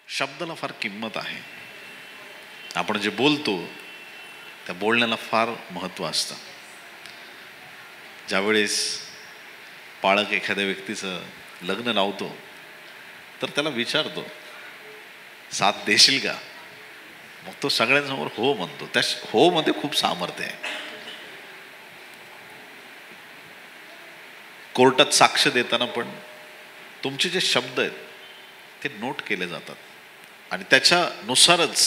शब्दाला फार किंमत आहे. आपण जे बोलतो त्या बोलण्याला फार महत्त्व असतं. ज्यावेळेस पाळक एखाद्या व्यक्तीचं लग्न लावतो तर त्याला विचारतो, साथ देशील का? मग तो सगळ्यांसमोर हो म्हणतो. त्या हो मध्ये खूप सामर्थ्य आहे. कोर्टात साक्ष देताना पण तुमचे जे शब्द आहेत ते नोट केले जातात आणि त्याच्यानुसारच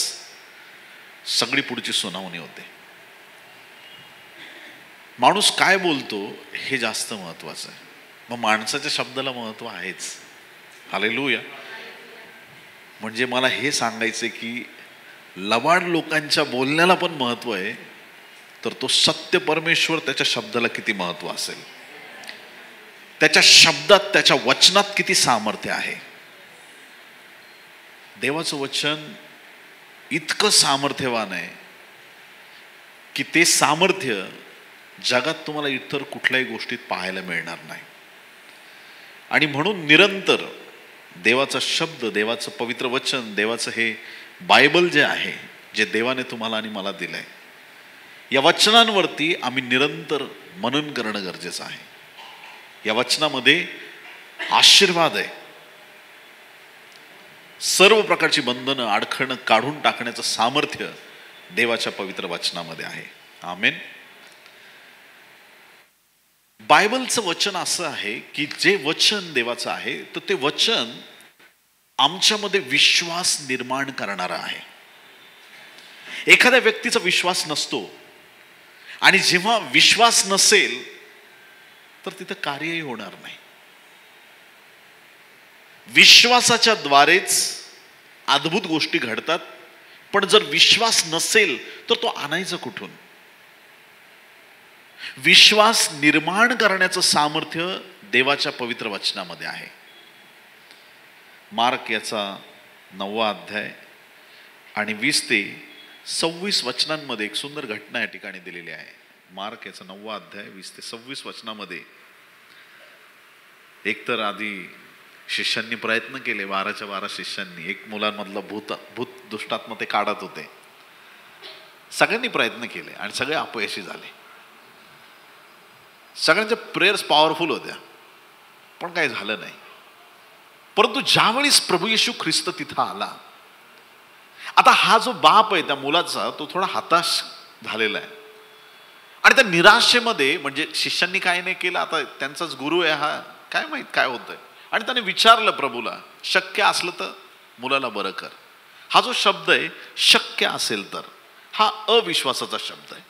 सगळी पुढची सुनावणी होते. माणूस काय बोलतो हे जास्त महत्वाचं आहे. मग माणसाच्या शब्दाला महत्व आहेच. हालेलुया. म्हणजे मला हे सांगायचं की लबाड लोकांच्या बोलण्याला पण महत्व आहे, तर तो सत्य परमेश्वर त्याच्या शब्दाला किती महत्व असेल, त्याच्या शब्दात त्याच्या वचनात किती सामर्थ्य आहे. देवाचं वचन इतकं सामर्थ्यवान आहे की ते सामर्थ्य जगात तुम्हाला इतर कुठल्याही गोष्टीत पाहायला मिळणार नाही. आणि म्हणून निरंतर देवाचा शब्द, देवाचं पवित्र वचन, देवाचं हे बायबल जे आहे, जे देवाने तुम्हाला आणि मला दिलंय, या वचनांवरती आम्ही निरंतर मनन करणं गरजेचं आहे. या वचनामध्ये आशीर्वाद आहे. सर्व प्रकारची बंधनं, अडखणं काढून टाकण्याचं सामर्थ्य देवाच्या पवित्र वचनामध्ये आहे. आमेन. बायबलचं वचन असं आहे की जे वचन देवाचं आहे तर ते वचन आमच्यामध्ये विश्वास निर्माण करणारा आहे. एखाद्या व्यक्तीचा विश्वास नसतो आणि जेव्हा विश्वास नसेल तर तिथं कार्यही होणार नाही. विश्वासाच्या द्वारेच अद्भुत गोष्टी घडतात. पण जर विश्वास नसेल तर तो आणायचा कुठून? विश्वास निर्माण करण्याचं सामर्थ्य देवाच्या पवित्र वचनामध्ये आहे. मार्क याचा 9वा अध्याय आणि 20 ते 26 वचनांमध्ये एक सुंदर घटना या ठिकाणी दिलेली आहे. मार्क याचा 9वा अध्याय 20 ते 26 वचनामध्ये एकतर आधी शिष्यांनी प्रयत्न केले, 12च्या 12 शिष्यांनी. एक मुलांमधलं भूत दुष्टात्मा ते काढत होते. सगळ्यांनी प्रयत्न केले आणि सगळे अपयशी झाले. सगळ्यांच्या प्रेयर्स पॉवरफुल होत्या पण काही झालं नाही. परंतु ज्यावेळेस प्रभू येशू ख्रिस्त तिथं आला, आता हा जो बाप आहे त्या मुलाचा तो थोडा हताश झालेला आहे आणि त्या निराशेमध्ये, म्हणजे शिष्यांनी काय नाही केलं, आता त्यांचाच गुरु आहे हा, काय माहित काय होतंय. आणि त्याने विचारलं प्रभूला, शक्य असलं तर मुलाला बरं कर. हा जो शब्द आहे शक्य असेल तर, हा अविश्वासाचा शब्द आहे.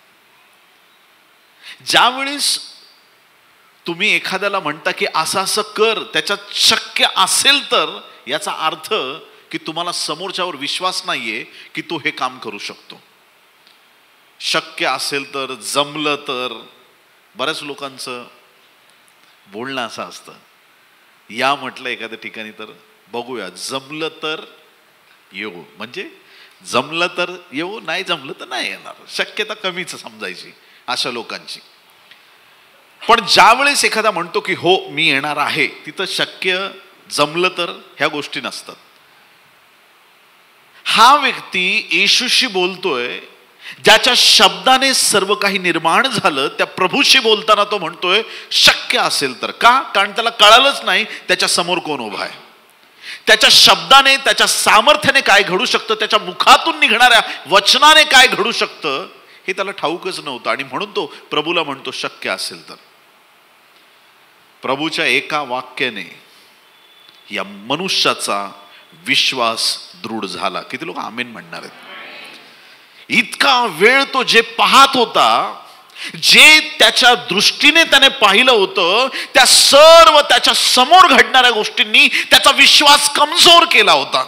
ज्यावेळेस तुम्ही एखाद्याला म्हणता की असं असं कर, त्याच्यात शक्य असेल तर, याचा अर्थ की तुम्हाला समोरच्यावर विश्वास नाहीये की तो हे काम करू शकतो. शक्य असेल तर, जमलं तर. बऱ्याच लोकांचं बोलणं असं असतं, या म्हटलं एखाद्या ठिकाणी तर बघूया, जमलं तर येऊ. म्हणजे जमलं तर येऊ, नाही जमलं तर नाही येणार. शक्यता कमीच समजायची अशा लोकांची. पण ज्यावेळेस एखादा म्हणतो की हो मी येणार आहे, तिथं शक्य, जमलं तर ह्या गोष्टी नसतात. हा व्यक्ती येशूशी बोलतोय, ज्याच्या शब्दाने सर्व काही निर्माण झालं, त्या प्रभूशी बोलताना तो म्हणतोय शक्य असेल तर. का? कारण त्याला कळालंच नाही त्याच्या समोर कोण उभा आहे. त्याच्या शब्दाने, त्याच्या सामर्थ्याने काय घडू शकतं, त्याच्या मुखातून निघणाऱ्या वचनाने काय घडू शकतं हे त्याला ठाऊकच नव्हतं. आणि म्हणून तो प्रभूला म्हणतो शक्य असेल तर. प्रभूच्या एका वाक्याने या मनुष्याचा विश्वास दृढ झाला. किती लोक आमेन म्हणणार आहेत? इतका वेळ तो जे पाहत होता, जे त्याच्या दृष्टीने त्याने पाहिलं होतं, त्या सर्व त्याच्या समोर घडणाऱ्या गोष्टींनी त्याचा विश्वास कमजोर केला होता.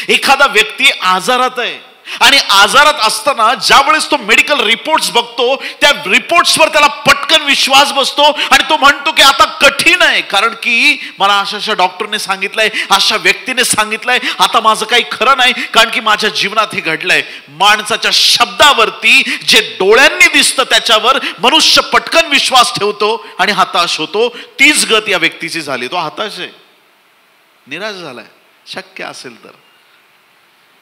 एखादा व्यक्ती आजारात आहे आणि आजारात असताना ज्यावेळेस तो मेडिकल रिपोर्ट्स बघतो, त्या रिपोर्ट्सवर त्याला पटकन विश्वास बसतो आणि तो म्हणतो की आता कठीण आहे, कारण की मला अशा डॉक्टरने सांगितलंय, अशा व्यक्तीने सांगितलंय, आता माझं काही खरं नाही, कारण की माझ्या जीवनात हे घडलंय. माणसाच्या शब्दावरती जे डोळ्यांनी दिसतं त्याच्यावर मनुष्य पटकन विश्वास ठेवतो आणि हताश होतो. तीच गत या व्यक्तीची झाली. तो हताश आहे, निराश झालाय. शक्य असेल तर.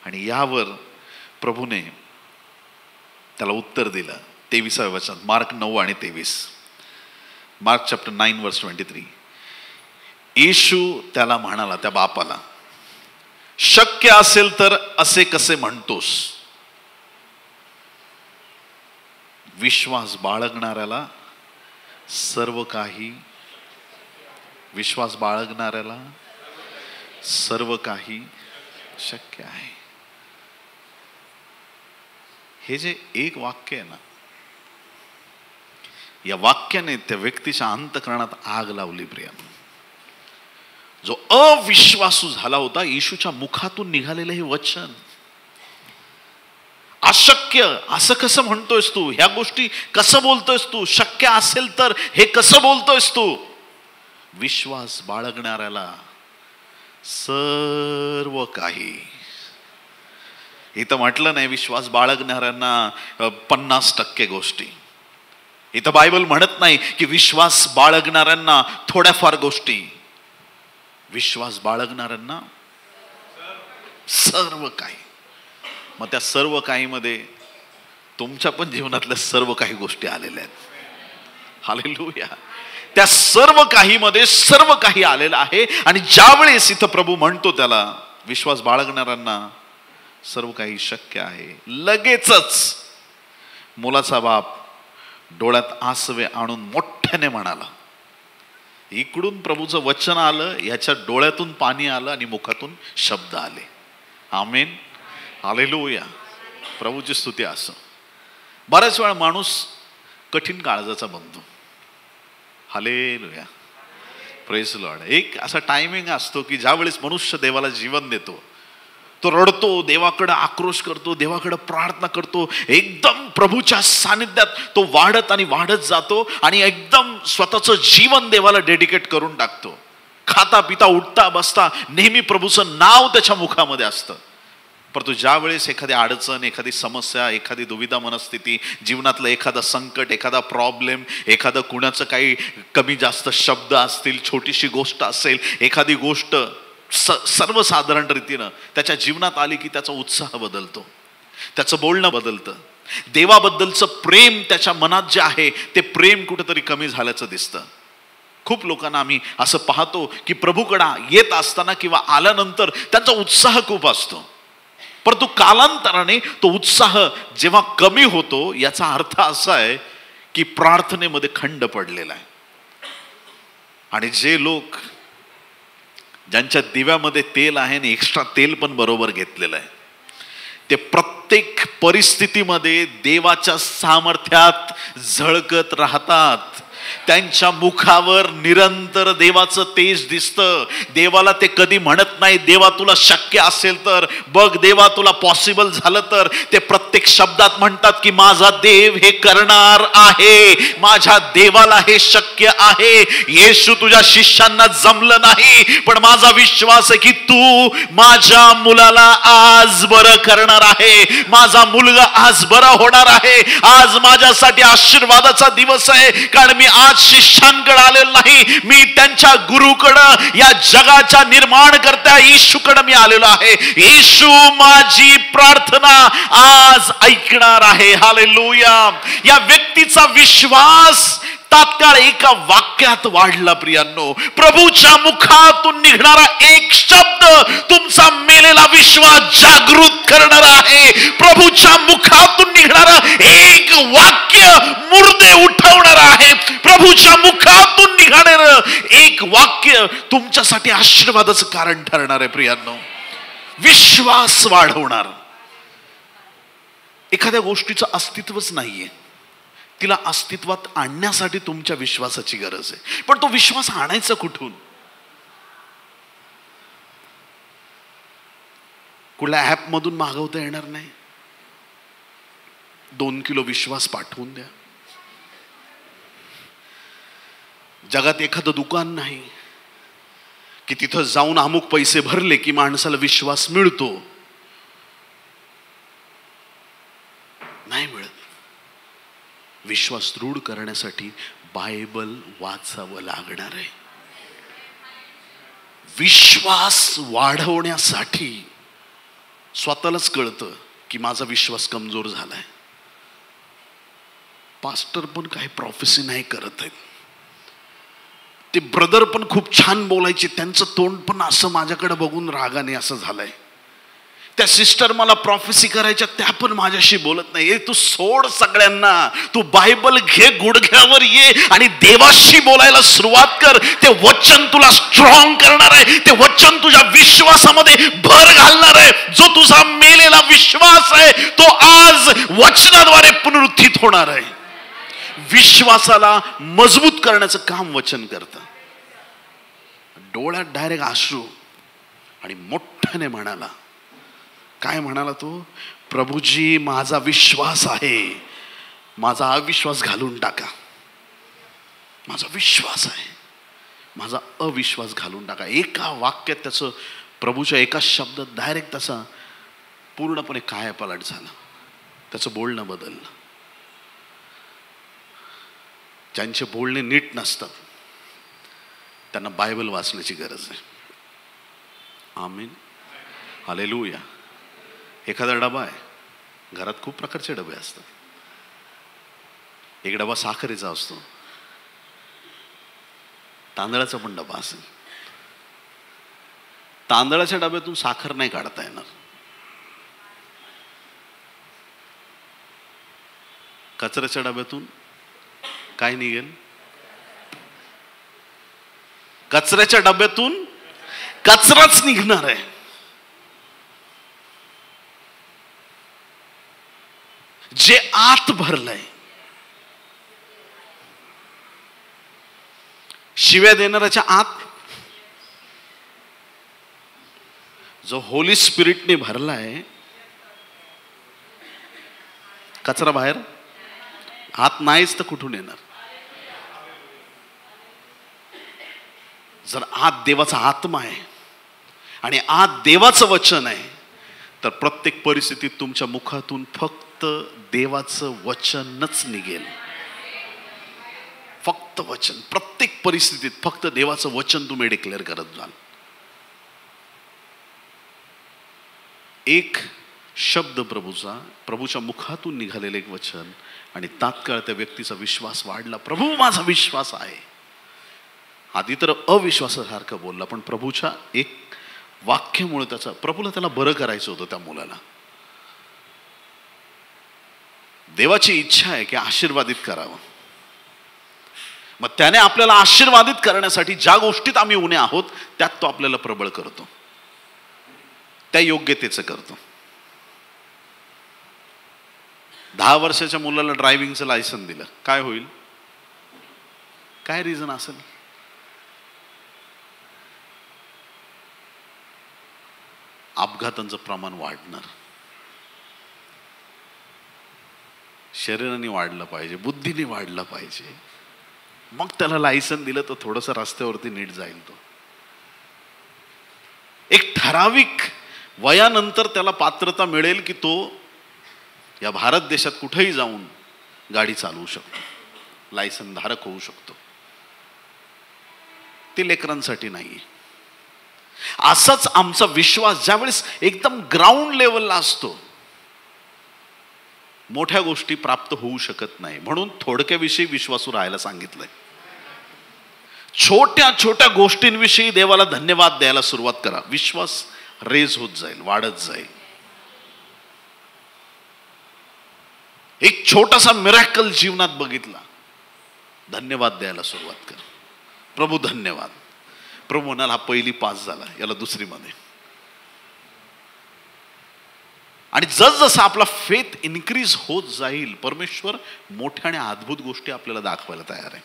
आणि यावर प्रभूने त्याला उत्तर दिलं 23व्या वचनात, मार्क 9 आणि 23. मार्क चॅप्टर 9 वर्स 23. येशू त्याला म्हणाला, त्या बापाला, शक्य असेल तर असे कसे म्हणतोस? विश्वास बाळगणाऱ्याला सर्व काही, विश्वास बाळगणाऱ्याला सर्व काही शक्य आहे. हे जे एक वाक्य आहे ना, या वाक्याने त्या व्यक्तीच्या अंतःकरणात आग लावली प्रिया. जो अविश्वासू झाला होता, येशूच्या मुखातून निघालेलं हे वचन, अशक्य असं कसं म्हणतोयस तू? ह्या गोष्टी कसं बोलतोयस तू? शक्य असेल तर हे कसं बोलतोयस तू? विश्वास बाळगणाऱ्याला सर्व काही. इथं म्हटलं नाही विश्वास बाळगणाऱ्यांना 50% गोष्टी. इथं बायबल म्हणत नाही की विश्वास बाळगणाऱ्यांना थोड्याफार गोष्टी. विश्वास बाळगणाऱ्यांना सर्व काही. मग त्या सर्व काही मध्ये तुमच्या पण जीवनातल्या सर्व काही गोष्टी आलेल्या आहेत. हालेलुया. त्या सर्व काही मध्ये सर्व काही आलेलं आहे. आणि ज्यावेळेस इथं प्रभू म्हणतो त्याला विश्वास बाळगणाऱ्यांना सर्व काही शक्य आहे, लगेचच मुलाचा बाप डोळ्यात आसवे आणून मोठ्याने म्हणाला. इकडून प्रभूचं वचन आलं, याच्या डोळ्यातून पाणी आलं आणि मुखातून शब्द आले. आमेन, हालेलुया. प्रभूची स्तुती. असं बऱ्याच वेळा माणूस कठीण काळजाचा बनतो. Hallelujah, praise Lord. एक असा टायमिंग असतो की ज्यावेळेस मनुष्य देवाला जीवन देतो, तो रडतो, देवाकडे आक्रोश करतो, देवाकडे प्रार्थना करतो, एकदम प्रभूच्या सानिध्यात तो वाढत आणि वाढत जातो आणि एकदम स्वतःचं जीवन देवाला डेडिकेट करून टाकतो. खाता पिता उठता बसता नेहमी प्रभूचं नाव त्याच्या मुखामध्ये असतं. परंतु ज्या वेळेस एखादी अडचण, एखादी समस्या, एखादी दुविधा मनस्थिती, जीवनातलं एखादा संकट, एखादा प्रॉब्लेम, एखादं कुणाचं काही कमी जास्त शब्द असतील, छोटीशी गोष्ट असेल, एखादी गोष्ट सर्वसाधारण रीतीनं त्याच्या जीवनात आली की त्याचा उत्साह बदलतो, त्याचं बोलणं बदलतं. देवाबद्दलचं प्रेम त्याच्या मनात जे आहे ते प्रेम कुठेतरी कमी झाल्याचं दिसतं. खूप लोकांना आम्ही असं पाहतो की प्रभूकडे येत असताना किंवा आल्यानंतर त्यांचा उत्साह खूप असतो, परंतु कालांतराने तो उत्साह जेव्हा कमी होतो, याचा अर्थ असा आहे की प्रार्थनेमध्ये खंड पडलेला आहे. आणि जे लोक ज्यांच्या दिव्यामध्ये तेल आहे आणि एक्स्ट्रा तेल पण बरोबर घेतलेलं आहे, ते प्रत्येक परिस्थितीमध्ये देवाच्या सामर्थ्यात झळकत राहतात. त्यांच्या मुखावर निरंतर देवाचं तेज दिसतं. देवाला ते कधी म्हणत नाही देवा तुला शक्य असेल तर बघ, देवा तुला पॉसिबल झालं तर. ते प्रत्येक शब्दात म्हणतात की माझा देव हे करणार आहे, माझ्या देवाला हे शक्य आहे. येशू तुझ्या शिष्यांना जमलं नाही, पण माझा विश्वास आहे की तू माझ्या मुलाला आज बरं करणार आहे, माझा मुलगा आज बरा होणार आहे. आज माझ्यासाठी आशीर्वादाचा दिवस आहे, कारण मी आज शिष्यांकडे आलेलो नाही, मी त्यांच्या गुरुकडं, या जगाच्या निर्माणकर्त्या येशूकडे मी आलेलो आहे. येशू माझी प्रार्थना आज ऐकणार आहे. हालेलुया. या व्यक्तीचा विश्वास तात्काळ एका वाक्यात वाढला. प्रियांनो, प्रभूच्या मुखातून निघणारा एक शब्द तुमचा मेलेला विश्वास जागृत करणार आहे. प्रभूच्या मुखातून निघणारा एक वाक्य मुर्दे उठवणार आहे. प्रभूच्या मुखातून निघणारं एक वाक्य तुमच्यासाठी आशीर्वादाचं कारण ठरणार आहे. प्रियांनो, विश्वास वाढवणार. एखाद्या गोष्टीचं अस्तित्वच नाहीये, तिला अस्तित्वात आणण्यासाठी तुमच्या विश्वासाची गरज आहे. पण तो विश्वास आणायचा कुठून? कुठल्या ऍप मधून मागवता येणार नाही. 2 किलो विश्वास पाठवून द्या. जगात एखादं दुकान नाही की तिथं जाऊन अमुक पैसे भरले की माणसाला विश्वास मिळतो. नाही मिळत. विश्वास दृढ करण्यासाठी बायबल वाचावं लागणार आहे. विश्वास वाढवण्यासाठी स्वतःलाच कळतं की माझा विश्वास कमजोर झालाय. पास्टर पण काही प्रॉफेसी नाही करत आहेत. ते ब्रदर पण खूप छान बोलायचे, त्यांचं तोंड पण असं माझ्याकडे बघून रागाने असं झालंय. त्या सिस्टर मला प्रॉफेसी करायच्या, त्या पण माझ्याशी बोलत नाही. तू सोड सगळ्यांना, तू बायबल घे, गुडघ्यावर ये आणि देवाशी बोलायला सुरुवात कर. ते वचन तुला स्ट्रॉंग करणार आहे. ते वचन तुझ्या विश्वासामध्ये भर घालणार आहे. जो तुझा मेलेला विश्वास आहे तो आज वचनाद्वारे पुनरुत्थित होणार आहे. विश्वासाला मजबूत करण्याचं काम वचन करतं. डोळ्यात डायरेक्ट आश्रू आणि मोठ्याने म्हणाला, काय म्हणाला तो? प्रभूजी माझा विश्वास आहे, माझा अविश्वास घालून टाका. माझा विश्वास आहे, माझा अविश्वास घालून टाका. एका वाक्यात त्याचं, प्रभूच्या एका शब्दात डायरेक्ट तसा पूर्णपणे कायापालट झाला. त्याचं बोलणं बदललं. ज्यांचे बोलणे नीट नसतात त्यांना बायबल वाचण्याची गरज आहे. आमीन, हालेलुया. एखादा डबा आहे, घरात खूप प्रकारचे डबे असतात. एक डबा साखरेचा असतो, तांदळाचा पण डबा असेल. तांदळाच्या डब्यातून साखर नाही काढता येणार. कचऱ्याच्या डब्यातून काय निघेल? कचऱ्याच्या डब्यातून कचराच निघणार आहे. जे आत भरलंय, शिव्या देणाऱ्याच्या आत जो होली स्पिरिटने भरलाय, कचरा बाहेर, आत नाहीच तर कुठून येणार? जर आत देवाचा आत्मा आहे आणि आत देवाचं वचन आहे तर प्रत्येक परिस्थितीत तुमच्या मुखातून फक्त देवाचं वचनच निघेल. फक्त वचन. प्रत्येक परिस्थितीत फक्त देवाचं वचन तुम्ही डिक्लेअर करत जाल. एक शब्द प्रभूचा, प्रभूच्या मुखातून निघालेलं एक वचन, आणि तात्काळ त्या व्यक्तीचा विश्वास वाढला. प्रभू माझा विश्वास आहे. आधी तर अविश्वासासारखं बोलला, पण प्रभूच्या एक वाक्यामुळे त्याचा, प्रभूला त्याला बरं करायचं होतं. त्या मुलाला देवाची इच्छा आहे की आशीर्वादित करावं. मग त्याने आपल्याला आशीर्वादित करण्यासाठी ज्या गोष्टीत आम्ही उणे आहोत त्यात तो आपल्याला प्रबळ करतो, त्या योग्यतेचं करतो. 10 वर्षाच्या मुलाला ड्रायव्हिंगचं लायसन दिलं, काय होईल? काय रिझन असेल? अपघातांचं प्रमाण वाढणार. शरीराने वाढलं पाहिजे, बुद्धीने वाढलं पाहिजे. मग त्याला लायसन दिलं तर थोडंसं रस्त्यावरती नीट जाईल. तो एक ठराविक वयानंतर त्याला पात्रता मिळेल की तो या भारत देशात कुठेही जाऊन गाडी चालवू शकतो, लायसन धारक होऊ शकतो. ते लेकरांसाठी नाहीये. असाच आमचा विश्वास ज्यावेळेस एकदम ग्राउंड लेवलला असतो, मोठ्या गोष्टी प्राप्त होऊ शकत नाही. म्हणून थोडक्याविषयी विश्वासू राहायला सांगितलंय. छोट्या छोट्या गोष्टींविषयी देवाला धन्यवाद द्यायला सुरुवात करा. विश्वास रेज होत जाईल, वाढत जाईल. एक छोटासा मिरॅकल जीवनात बघितला, धन्यवाद द्यायला सुरुवात कर. प्रभू धन्यवाद. प्रभू म्हणाला, हा पहिली पास झाला, याला दुसरी मध्ये. आणि जसजसा आपला फेथ इन्क्रीज होत जाईल, परमेश्वर मोठ्या आणि अद्भुत गोष्टी आपल्याला दाखवायला तयार आहे,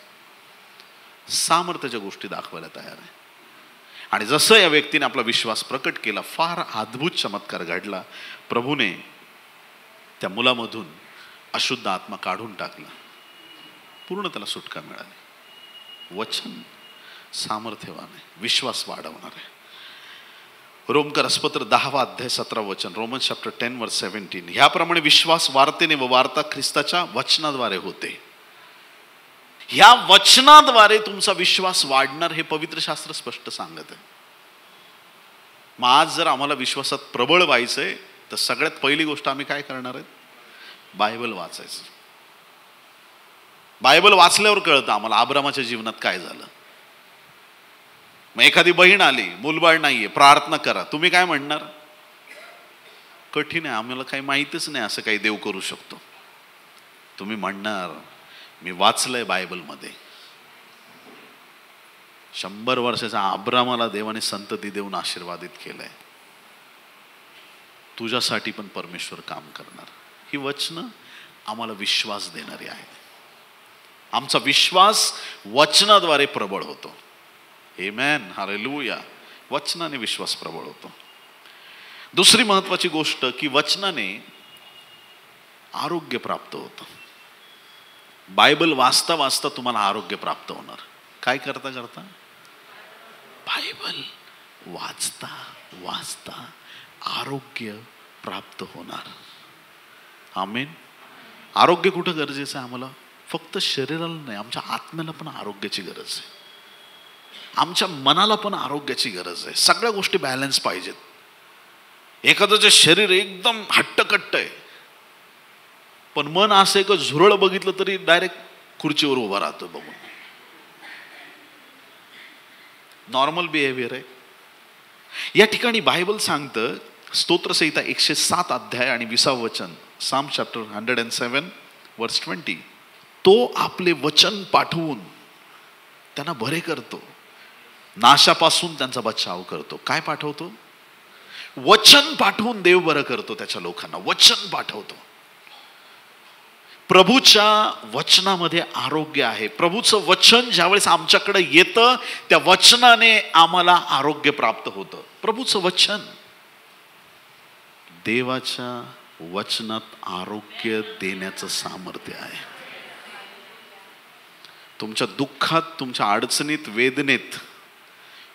सामर्थ्याच्या गोष्टी दाखवायला तयार आहे. आणि जसं या व्यक्तीने आपला विश्वास प्रकट केला, फार अद्भुत चमत्कार घडला. प्रभूने त्या मुलामधून अशुद्ध आत्मा काढून टाकला, पूर्ण त्याला सुटका मिळाली. वचन सामर्थ्यवान आहे, विश्वास वाढवणार आहे. रोमकरस्पत्र 10 अध्याय 17 वचन, रोमन्स चॅप्टर 10:17. ह्याप्रमाणे विश्वास वार्तेने व वार्ता ख्रिस्ताच्या वचनाद्वारे होते. ह्या वचनाद्वारे तुमचा विश्वास वाढणार हे पवित्र शास्त्र स्पष्ट सांगत आहे. मग आज जर आम्हाला विश्वासात प्रबळ व्हायचंय तर सगळ्यात पहिली गोष्ट आम्ही काय करणार आहेत? बायबल वाचायचं. बायबल वाचल्यावर कळतं आम्हाला अब्रामाच्या जीवनात काय झालं. मग एखादी बहीण आली, मूलबाळ नाहीये, प्रार्थना करा, तुम्ही काय म्हणणार? कठीण आहे, आम्हाला काही माहितीच नाही असं काही देव करू शकतो. तुम्ही म्हणणार मी वाचलंय बायबलमध्ये, 100 वर्षाचा अब्रामाला देवाने संतती देऊन आशीर्वादित केलंय, तुझ्यासाठी पण परमेश्वर काम करणार. ही वचनं आम्हाला विश्वास देणारी आहे. आमचा विश्वास वचनाद्वारे प्रबळ होतो. आमेन, हालेलुया. वचनाने विश्वास प्रबळ होतो. दुसरी महत्वाची गोष्ट की वचनाने आरोग्य प्राप्त होतं. बायबल वाचता वाचता तुम्हाला आरोग्य प्राप्त होणार. काय करता करता? बायबल वाचता वाचता आरोग्य प्राप्त होणार. आमेन. आरोग्य कुठं गरजेचं आहे आम्हाला? फक्त शरीराला नाही, आमच्या आत्म्याला पण आरोग्याची गरज आहे. आमच्या मनाला पण आरोग्याची गरज आहे. सगळ्या गोष्टी बॅलन्स पाहिजेत. एखादं शरीर एकदम हट्टकट्ट आहे पण मन असं एक झुरळ बघितलं तरी डायरेक्ट खुर्चीवर उभा राहतो बघून. नॉर्मल बिहेवियर आहे. या ठिकाणी बायबल सांगतं, स्तोत्रसंहिता 107 अध्याय आणि 20 वचन, साम चॅप्टर 107 वर्स 20, तो आपले वचन पाठवून त्यांना बरे करतो, नाशापासून त्यांचा बचाव करतो. काय पाठवतो? वचन पाठवून देव बरं करतो त्याच्या लोकांना. वचन पाठवतो. प्रभूच्या वचनामध्ये आरोग्य आहे. प्रभूचं वचन ज्यावेळेस आमच्याकडे येतं त्या वचनाने आम्हाला आरोग्य प्राप्त होतं. प्रभूचं वचन, देवाच्या वचनात आरोग्य देण्याचं सामर्थ्य आहे. तुमच्या दुःखात, तुमच्या अडचणीत, वेदनेत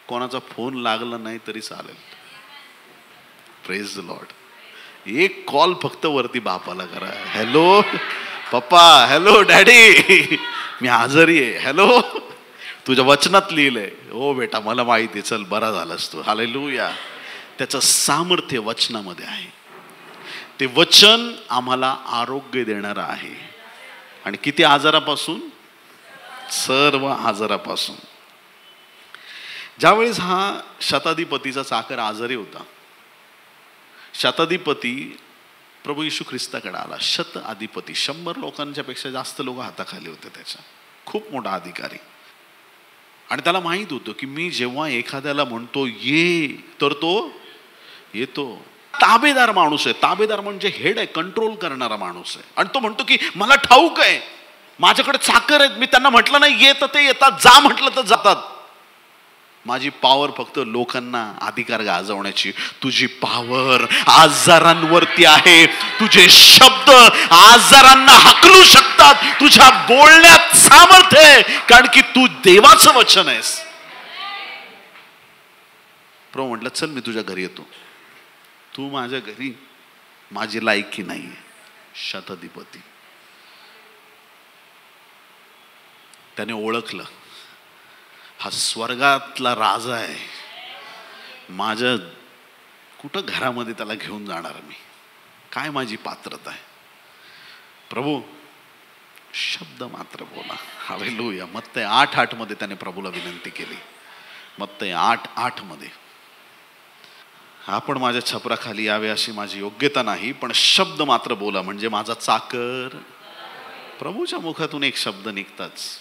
कोणाचा फोन लागला नाही तरी चालेल. Praise the Lord. एक कॉल फक्त वरती बापाला करा, हॅलो पप्पा, हॅलो डॅडी, मी आजारी आहे, हॅलो, तुझ्या वचनात लिहिलंय. हो बेटा मला माहिती आहे, चल बरा झालास तू. हालेलुया. त्याचं सामर्थ्य वचनामध्ये आहे. ते वचन आम्हाला आरोग्य देणारं आहे. आणि किती आजारापासून? सर्व आजारापासून. ज्यावेळेस हा शताधिपतीचा चाकर आजारी होता, शताधिपती प्रभू येशू ख्रिस्ताकडे आला. शताधिपती 100 लोकांच्या पेक्षा जास्त लोक हाताखाली होते त्याच्या, खूप मोठा अधिकारी. आणि त्याला माहित होतं की मी जेव्हा एखाद्याला म्हणतो ये तर तो येतो. ताबेदार माणूस आहे. ताबेदार म्हणजे हेड आहे, कंट्रोल करणारा माणूस आहे. आणि तो म्हणतो की मला ठाऊक आहे, माझ्याकडे चाकर आहेत, मी त्यांना म्हटलं नाही ये तर ते येतात, जा म्हटलं तर जातात. माझी पॉवर फक्त लोकांना अधिकार गाजवण्याची. तुझी पॉवर आजारांवरती आहे. तुझे शब्द आजारांना हकलू शकतात. तुझ्या बोलण्यात सामर्थ्य आहे, कारण की तू देवाचं वचन आहेस. प्रभू म्हटलं चल मी तुझ्या घरी येतो. तू माझ्या घरी, माझी लायकी नाहीये. शताधिपती त्याने ओळखलं, हा स्वर्गातला राजा आहे. माझ्या कुठं घरामध्ये त्याला घेऊन जाणार मी? काय माझी पात्रता आहे? प्रभू शब्द मात्र बोला. हालेलुया. मत्तई 8:8 मध्ये त्याने प्रभूला विनंती केली. मत्तई 8:8 मध्ये, आपण माझ्या छपराखाली यावे अशी माझी योग्यता नाही, पण शब्द मात्र बोला म्हणजे माझा चाकर. प्रभूच्या मुखातून एक शब्द निघताच,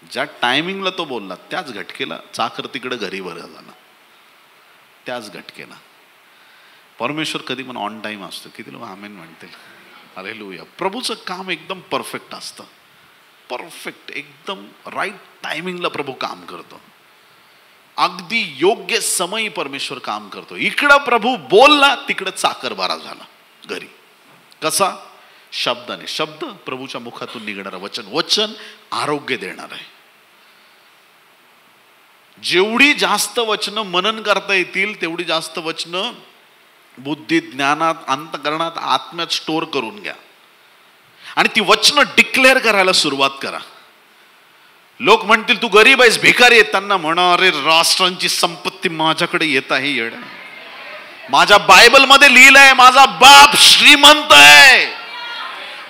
ज्या टायमिंगला तो बोलला त्याच घटकेला चाकर तिकडे घरी बरं झाला. त्याच घटकेला. परमेश्वर कधी पण ऑन टाइम असतो. किती लोक आमेन म्हणतील? हालेलुया. प्रभूचं काम एकदम परफेक्ट असतं. परफेक्ट, एकदम राईट टायमिंगला प्रभू काम करतो. अगदी योग्य समयी परमेश्वर काम करतो. इकडं प्रभू बोलला, तिकडे चाकर बरा झाला घरी. कसा? शब्दाने. शब्द प्रभूच्या मुखातून निघणारं वचन. वचन आरोग्य देणार आहे. जेवढी जास्त वचनं मनन करता येतील तेवढी जास्त वचनं बुद्धीत, ज्ञानात, अंतःकरणात, आत्म्यात स्टोअर करून घ्या. आणि ती वचनं डिक्लेअर करायला सुरुवात करा. लोक म्हणतील तू गरीब आहेस, भिकारी आहे, त्यांना म्हणा अरे राष्ट्रांची संपत्ती माझ्याकडे येत आहे येडा. माझ्या बायबलमध्ये लिहिलंय माझा बाप श्रीमंत आहे,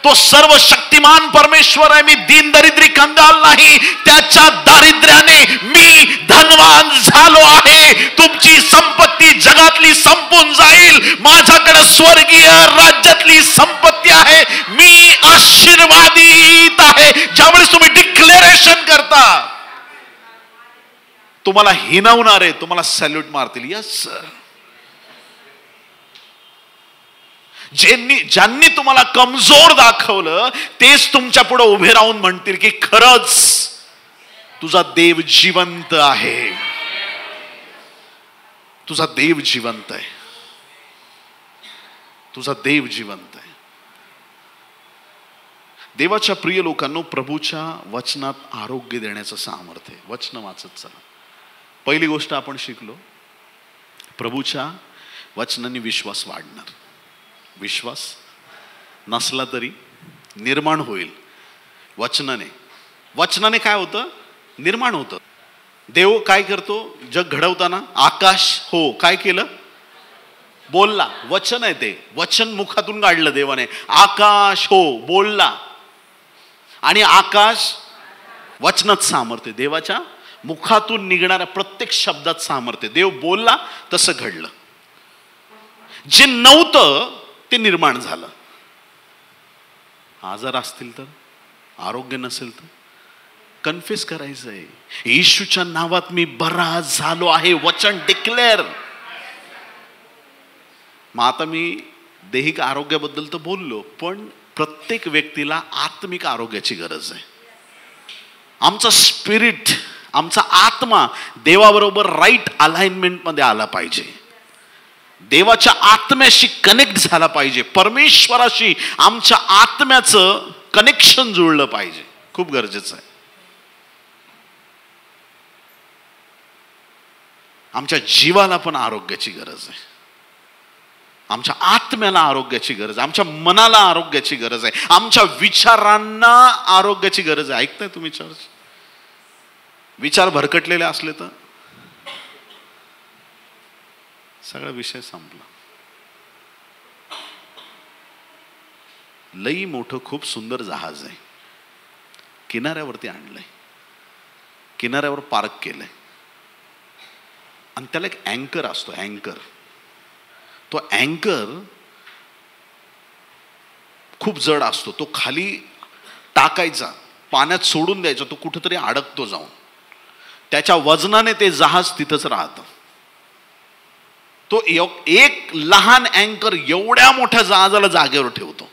तो सर्व शक्तिमान परमेश्वर आहे. मी दीन दरिद्री कंगाल नाही, त्याच्या दारिद्र्याने मी धनवान झालो आहे. तुमची संपत्ती जगातली संपून जाईल, माझ्याकडे स्वर्गीय राज्यातली संपत्ती आहे. मी आशीर्वादित आहे. ज्यावेळेस तुम्ही डिक्लेरेशन करता, तुम्हाला हिणवणारे तुम्हाला सॅल्यूट मारतील. Yes sir. ज्यांनी तुम्हाला कमजोर दाखवलं तेच तुमच्या पुढे उभे राहून म्हणतील की खरंच तुझा देव जिवंत आहे, तुझा देव जिवंत आहे, तुझा देव जिवंत आहे. देवाच्या प्रिय लोकांनो, प्रभूच्या वचनात आरोग्य देण्याचं सामर्थ्य आहे. वचन वाचत चला. पहिली गोष्ट आपण शिकलो, प्रभूच्या वचनाने विश्वास वाढणार. विश्वास नसला तरी निर्माण होईल वचनाने. वचनाने काय होतं? निर्माण होतं. देव काय करतो? जग घडवताना आकाश हो काय केलं? बोलला. वचन आहे ते, वचन मुखातून काढलं देवाने. आकाश हो बोलला, आणि आकाश वचनात सामर्थ्य. देवाच्या मुखातून निघणाऱ्या प्रत्येक शब्दात सामर्थ्य. देव बोलला तसं घडलं. जे नव्हतं ते निर्माण झालं. आजार असतील तर, आरोग्य नसेल तर कन्फेस करायचं आहे, येशूच्या नावात मी बरा झालो आहे. वचन डिक्लेअर. मग आता मी दैहिक आरोग्याबद्दल तर बोललो, पण प्रत्येक व्यक्तीला आत्मिक आरोग्याची गरज आहे. आमचा स्पिरिट, आमचा आत्मा देवाबरोबर राईट अलाइनमेंट मध्ये आला पाहिजे. देवाच्या आत्म्याशी कनेक्ट झाला पाहिजे. परमेश्वराशी आमच्या आत्म्याचं कनेक्शन जुळलं पाहिजे. खूप गरजेचं आहे. आमच्या जीवाला पण आरोग्याची गरज आहे, आमच्या आत्म्याला आरोग्याची गरज आहे, आमच्या मनाला आरोग्याची गरज आहे, आमच्या विचारांना आरोग्याची गरज आहे. ऐकताय तुम्ही चर्च? विचार भरकटलेले असले तर सगळा विषय संपला. लई मोठं खूप सुंदर जहाज आहे, किनाऱ्यावरती आणलंय, किनाऱ्यावर पार्क केलंय, आणि त्याला एक अँकर असतो. अँकर, तो अँकर खूप जड असतो. तो खाली टाकायचा, पाण्यात सोडून द्यायचा, तो कुठेतरी अडकतो जाऊन. त्याच्या वजनाने ते जहाज तिथंच राहतं. तो एक लहान अँकर एवढ्या मोठ्या जहाजाला जागेवर ठेवतो.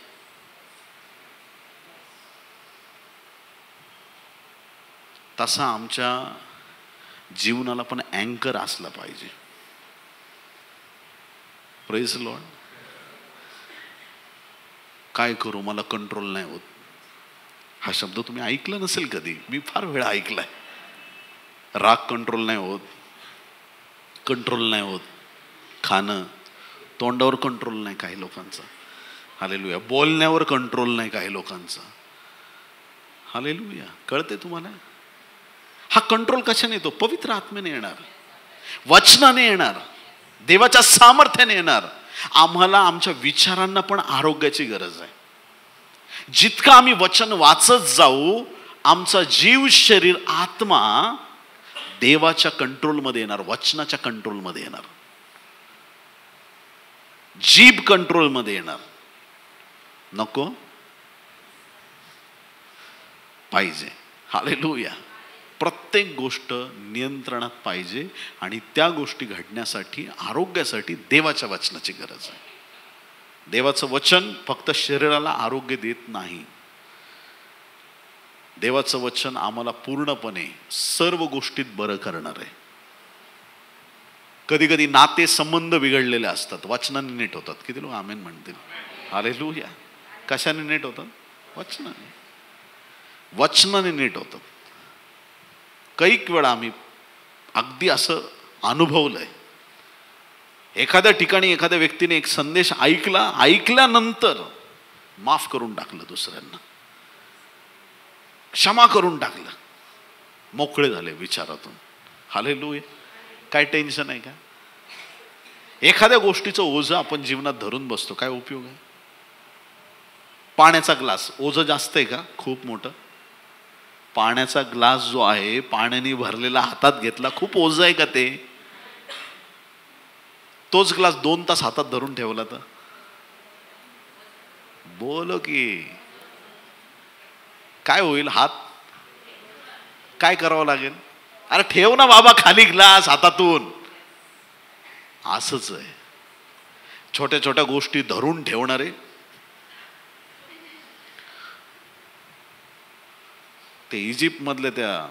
तसा आमच्या जीवनाला पण अँकर असला पाहिजे. Praise Lord. काय करू, मला कंट्रोल नाही होत. हा शब्द तुम्ही ऐकला नसेल कधी, मी फार वेळा ऐकलाय. राग कंट्रोल नाही होत, कंट्रोल नाही होत. खाणं, तोंडावर कंट्रोल नाही काही लोकांचा. हालेलुया. बोलण्यावर कंट्रोल नाही काही लोकांचा. हालेलुया. कळते तुम्हाला? हा कंट्रोल कशाने येतो? पवित्र आत्म्याने येणार, वचनाने येणार, देवाच्या सामर्थ्याने येणार. आम्हाला आमच्या विचारांना पण आरोग्याची गरज आहे. जितकं आम्ही वचन वाचत जाऊ, आमचा जीव, शरीर, आत्मा देवाच्या कंट्रोलमध्ये येणार, वचनाच्या कंट्रोलमध्ये येणार. जीभ कंट्रोलमध्ये येणार. नको पाहिजे. हालेलुया. प्रत्येक गोष्ट नियंत्रणात पाहिजे, आणि त्या गोष्टी घडण्यासाठी, आरोग्यासाठी देवाच्या वचनाची गरज आहे. देवाचं वचन फक्त शरीराला आरोग्य देत नाही. देवाचं वचन आम्हाला पूर्णपणे सर्व गोष्टीत बरं करणार आहे. कधी कधी नाते संबंध बिघडलेले असतात, वचनाने नीट होतात. किती लोक आमेन म्हणतील? हालेलुया. कशाने नीट होतात? वचनाने. वचनाने नीट होतात. कैक वेळा आम्ही अगदी असं अनुभवलंय. एखाद्या ठिकाणी एखाद्या व्यक्तीने एक संदेश ऐकला, ऐकल्यानंतर माफ करून टाकलं दुसऱ्यांना, क्षमा करून टाकलं. मोकळे झाले विचारातून. हालेलुया. काय टेन्शन आहे का? एखाद्या गोष्टीचं ओझं आपण जीवनात धरून बसतो, काय उपयोग आहे? पाण्याचा ग्लास ओझं जास्त आहे का? खूप मोठं. पाण्याचा ग्लास जो आहे पाण्याने भरलेला हातात घेतला, खूप ओझं आहे का ते? तोच ग्लास 2 तास हातात धरून ठेवला तर बोलो की काय होईल? हात काय करावं लागेल? अरे ठेव ना बाबा खाली ग्लास हातातून. असंच आहे छोट्या छोट्या गोष्टी धरून ठेवणारे. ते इजिप्त मधले त्या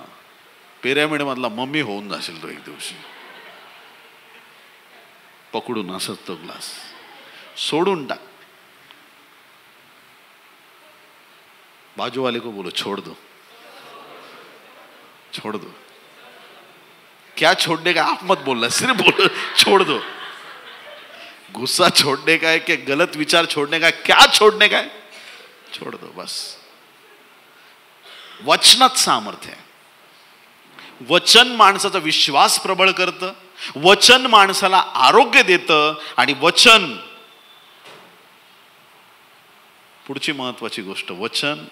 पिरॅमिड मधला मम्मी होऊन जाशील तो एक दिवशी. पकडून असत तो ग्लास सोडून टाक. बाजू वाले को बोलो छोड़ दो, छोड़ दो. क्या छोड़ने का? आप मत बोलना, सिर्फ बोलो छोड़ दो. गुस्सा छोड़ने का है कि गलत विचार छोड़ने का है? क्या छोड़ने का है? छोड़ दो बस. वचनात सामर्थ्य आहे. वचन माणसाचा विश्वास प्रबळ करतं, वचन माणसाला आरोग्य देतं, आणि वचन पुढची महत्वाची गोष्ट, वचन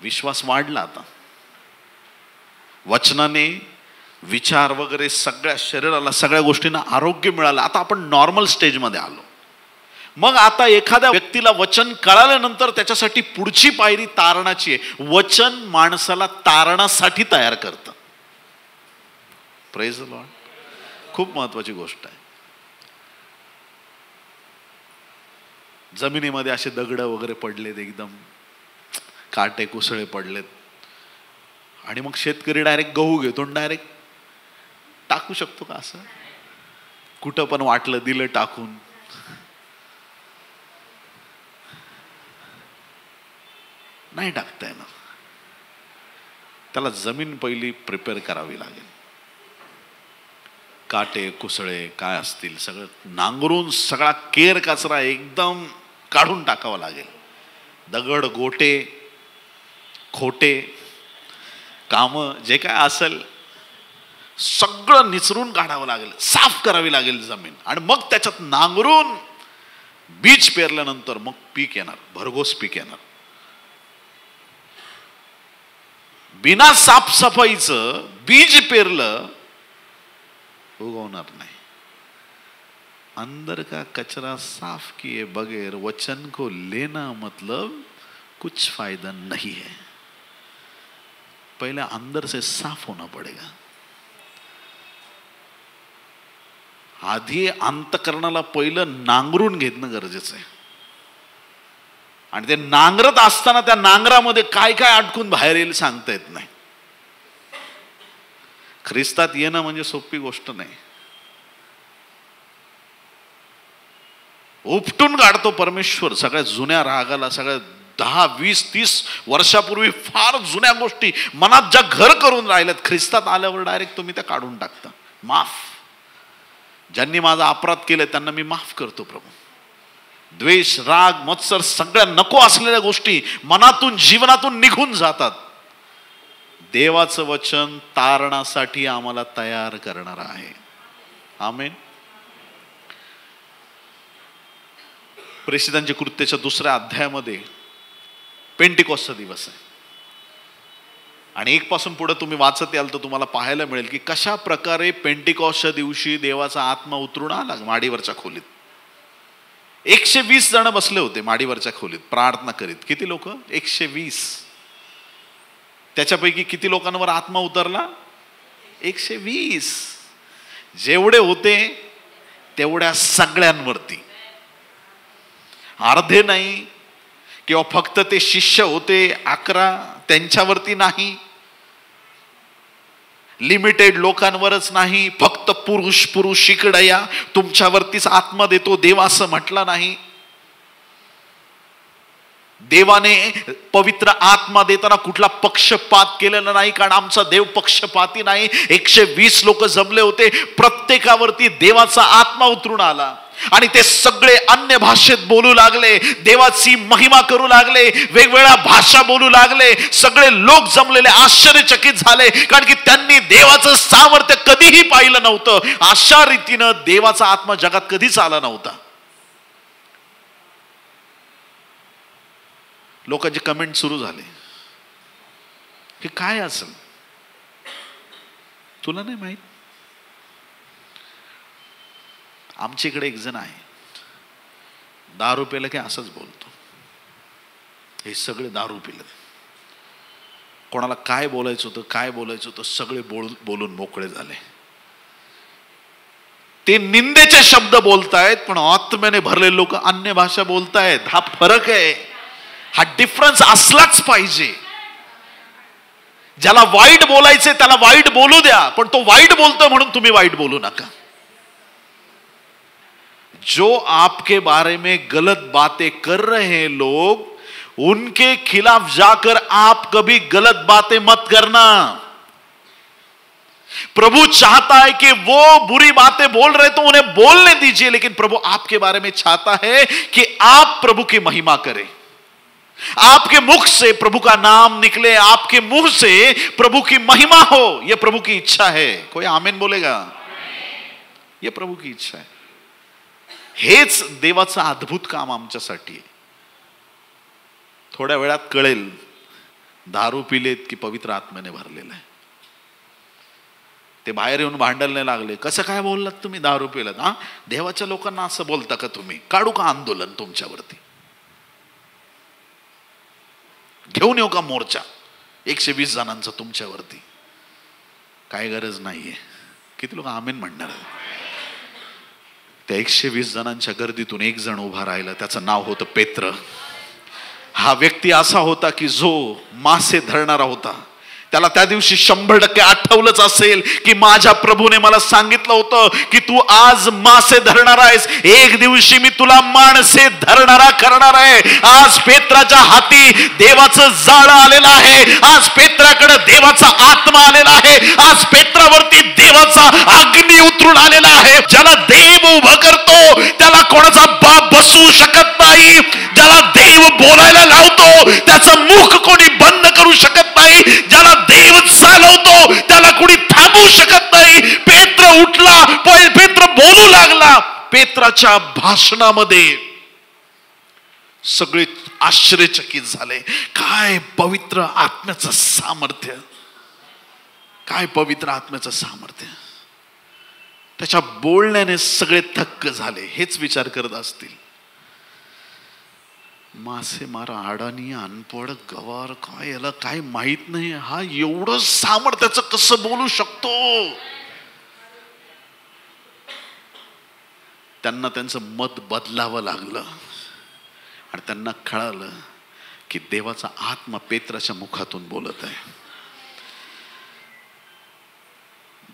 विश्वास वाढला. आता वचनाने विचार वगैरे सगळ्या शरीराला सगळ्या गोष्टींना आरोग्य मिळालं. आता आपण नॉर्मल स्टेजमध्ये आलो. मग आता एखाद्या व्यक्तीला वचन कळाल्यानंतर त्याच्यासाठी पुढची पायरी तारणाची आहे. वचन माणसाला तारणासाठी तयार करतं. Praise the Lord. खूप महत्वाची गोष्ट आहे. जमिनीमध्ये असे दगड वगैरे पडलेत, एकदम काटे कुसळे पडलेत, आणि मग शेतकरी डायरेक्ट गहू घेतो डायरेक्ट टाकू शकतो का? असं कुठं पण वाटलं दिलं टाकून. नाही टाकता येणार. त्याला जमीन पहिली प्रिपेअर करावी लागेल. काटे कुसळे काय असतील सगळं नांगरून सगळा केर कचरा एकदम काढून टाकावा लागेल. दगड गोटे खोटे काम जे काय असेल सगळं निचरून काढावं लागेल, साफ करावी लागेल जमीन, आणि मग त्याच्यात नांगरून बीज पेरल्यानंतर मग पीक येणार, भरघोस पीक येणार. बिना साफसफाईचं बीज पेरलं उगवणार नाही. अंदर का कचरा साफ किए बगैर वचन को लेना मतलब कुछ फायदा नहीं है. पहले अंदर से साफ होना पड़ेगा. आधी अंतकरणाला पहिलं नांगरून घेणं गरजेचं आहे. आणि ते नांगरत असताना त्या नांगरामध्ये काय काय अडकून बाहेर येईल सांगता येत नाही. ख्रिस्तात येणं म्हणजे सोपी गोष्ट नाही. उपटून काढतो परमेश्वर सगळ्या जुन्या रागाला, सगळ्या 10, 20, 30 वर्षापूर्वी फार जुन्या गोष्टी मनात ज्या घर करून राहिल्यात, ख्रिस्तात आल्यावर डायरेक्ट तुम्ही त्या काढून टाकता. माफ. ज्यांनी माझा अपराध केलाय त्यांना मी माफ करतो प्रभू. द्वेष, राग, मत्सर सगळ्या नको असलेल्या गोष्टी मनातून जीवनातून निघून जातात. देवाचं वचन तारणासाठी आम्हाला तयार करणार आहे. आमेन. प्रेषितांच्या कृत्याच्या 2ऱ्या अध्यायामध्ये पेंटिकॉस्टचा दिवस आहे, आणि 1 पासून पुढे तुम्ही वाचत याल तर तुम्हाला पाहायला मिळेल की कशा प्रकारे पेंटिकॉस्टच्या दिवशी देवाचा आत्मा उतरून आला माडीवरच्या खोलीत. 120 जण बसले होते माडीवरच्या खोलीत प्रार्थना करीत. किती लोक? 120. त्याच्यापैकी किती लोकांवर आत्मा उतरला? 120. जेवढे होते तेवढ्या सगळ्यांवरती. अर्धे नाही, किंवा फक्त ते शिष्य होते 11 त्यांच्यावरती नाही, लिमिटेड लोकांवरच नाही, फक्त पुरुष इकडे या तुमच्यावरतीच आत्मा देतो देव असं म्हटलं नाही. देवाने पवित्र आत्मा देताना कुठला पक्षपात केलेला नाही, कारण आमचा देव पक्षपाती नाही. 120 लोक जमले होते, प्रत्येकावरती देवाचा आत्मा उतरून आला. आणि ते सगळे अन्य भाषेत बोलू लागले, देवाची महिमा करू लागले, वेगवेगळ्या भाषा बोलू लागले. सगळे लोक जमलेले आश्चर्यचकित झाले, कारण की त्यांनी देवाचं सामर्थ्य कधीही पाहिलं नव्हतं. अशा रीतीनं देवाचा आत्मा जगात कधीच आला नव्हता. लोकांचे कमेंट सुरू झाले की काय असेल, तुला नाही माहित? आमच्या इकडे एक जण आहे, दारू प्यायला की असंच बोलतो. हे सगळे दारू पिले, कोणाला काय बोलायचं होतं सगळे बोलून मोकळे झाले. ते निंदेचे शब्द बोलतायत, पण आत्म्याने भरलेले लोक अन्य भाषा बोलतायत. हा फरक आहे, हा डिफरन्स असलाच पाहिजे. ज्याला वाईट बोलायचे त्याला वाईट बोलू द्या, पण तो वाईट बोलतोय म्हणून तुम्ही वाईट बोलू नका. जो आपके बारे में गलत बातें कर रहे हैं लोग, उनके खिलाफ जाकर आप कभी गलत बातें मत करना. प्रभु चाहता है कि वो बुरी बातें बोल रहे तो उन्हें बोलने दीजिए, लेकिन प्रभु आपके बारे में चाहता है कि आप प्रभु की महिमा करें. आपके मुख से प्रभु का नाम निकले, आपके मुंह से प्रभु की महिमा हो, यह प्रभु की इच्छा है. कोई आमीन बोलेगा? यह प्रभु की इच्छा है. हेच देवाचं अद्भुत काम आमच्यासाठी. थोड्या वेळात कळेल दारू पिलेत की पवित्र आत्म्याने भरलेलं आहे. ते बाहेर येऊन भांडायला नाही लागले, कसं काय बोललात तुम्ही दारू पिलात? हा, देवाच्या लोकांना असं बोलता का तुम्ही? काढू का आंदोलन तुमच्यावरती? घेऊन येऊ का मोर्चा 120 जणांचा तुमच्यावरती? काय गरज नाहीये. किती लोक आमेन म्हणणार? त्या 120 जणांच्या गर्दीतून एक जण उभा राहिला, त्याचं नाव होतं पेत्र. हा व्यक्ती असा होता की जो मासे धरणारा होता. त्याला त्या दिवशी 100% आठवलंच असेल की माझ्या प्रभूने मला सांगितलं होतं की तू आज मासे धरणार आहेस, एक दिवशी मी तुला माणसे धरणारा करणार आहे. आज पेत्राच्या हाती देवाचं जाळं आलेलं आहे. आज पेत्राकडे देवाचा आत्मा आलेला आहे. आज पेत्रावरती देवाचा अग्नी उतरून आलेला आहे. ज्याला देव उभं करतो त्याला कोणाचा बाप बसवू शकत नाही. ज्याला देव बोलायला लावतो त्याचं मुख कोणी बंद करू शकत नाही. ज्याला देव चालवतो त्याला कोणी थांबवू शकत नाही. पेत्र उठला, पेत्र बोलू लागला. पेत्राच्या भाषणामध्ये सगळे आश्चर्यचकित झाले. काय पवित्र आत्म्याचं सामर्थ्य, काय पवित्र आत्म्याचं सामर्थ्य. त्याच्या बोलण्याने सगळे थक्क झाले. हेच विचार करत असतील, मासे मारा अडाणी अनपड गवार, काय याला काय माहित नाही, हा एवढं सामर्थ्याचं कसं बोलू शकतो. त्यांना त्यांचं मत बदलावं लागलं आणि त्यांना कळालं की देवाचा आत्मा पेत्राच्या मुखातून बोलत आहे.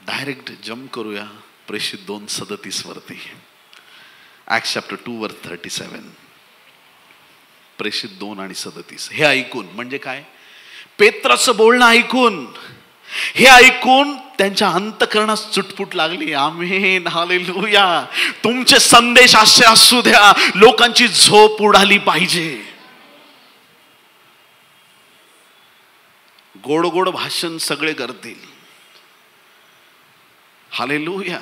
डायरेक्ट जम्प करूया प्रेषित 2:37 वरती. Acts chapter 2:37. प्रेषित 2:37. हे ऐकून म्हणजे काय? पेत्राचं बोलणं ऐकून, हे ऐकून त्यांच्या अंतःकरणात चुटपुट लागली. आमेन, हालेलुया. तुमचे संदेश असे असू द्या, लोकांची झोप उडाली पाहिजे. गोड गोड भाषण सगळे करतील, हालेलुया.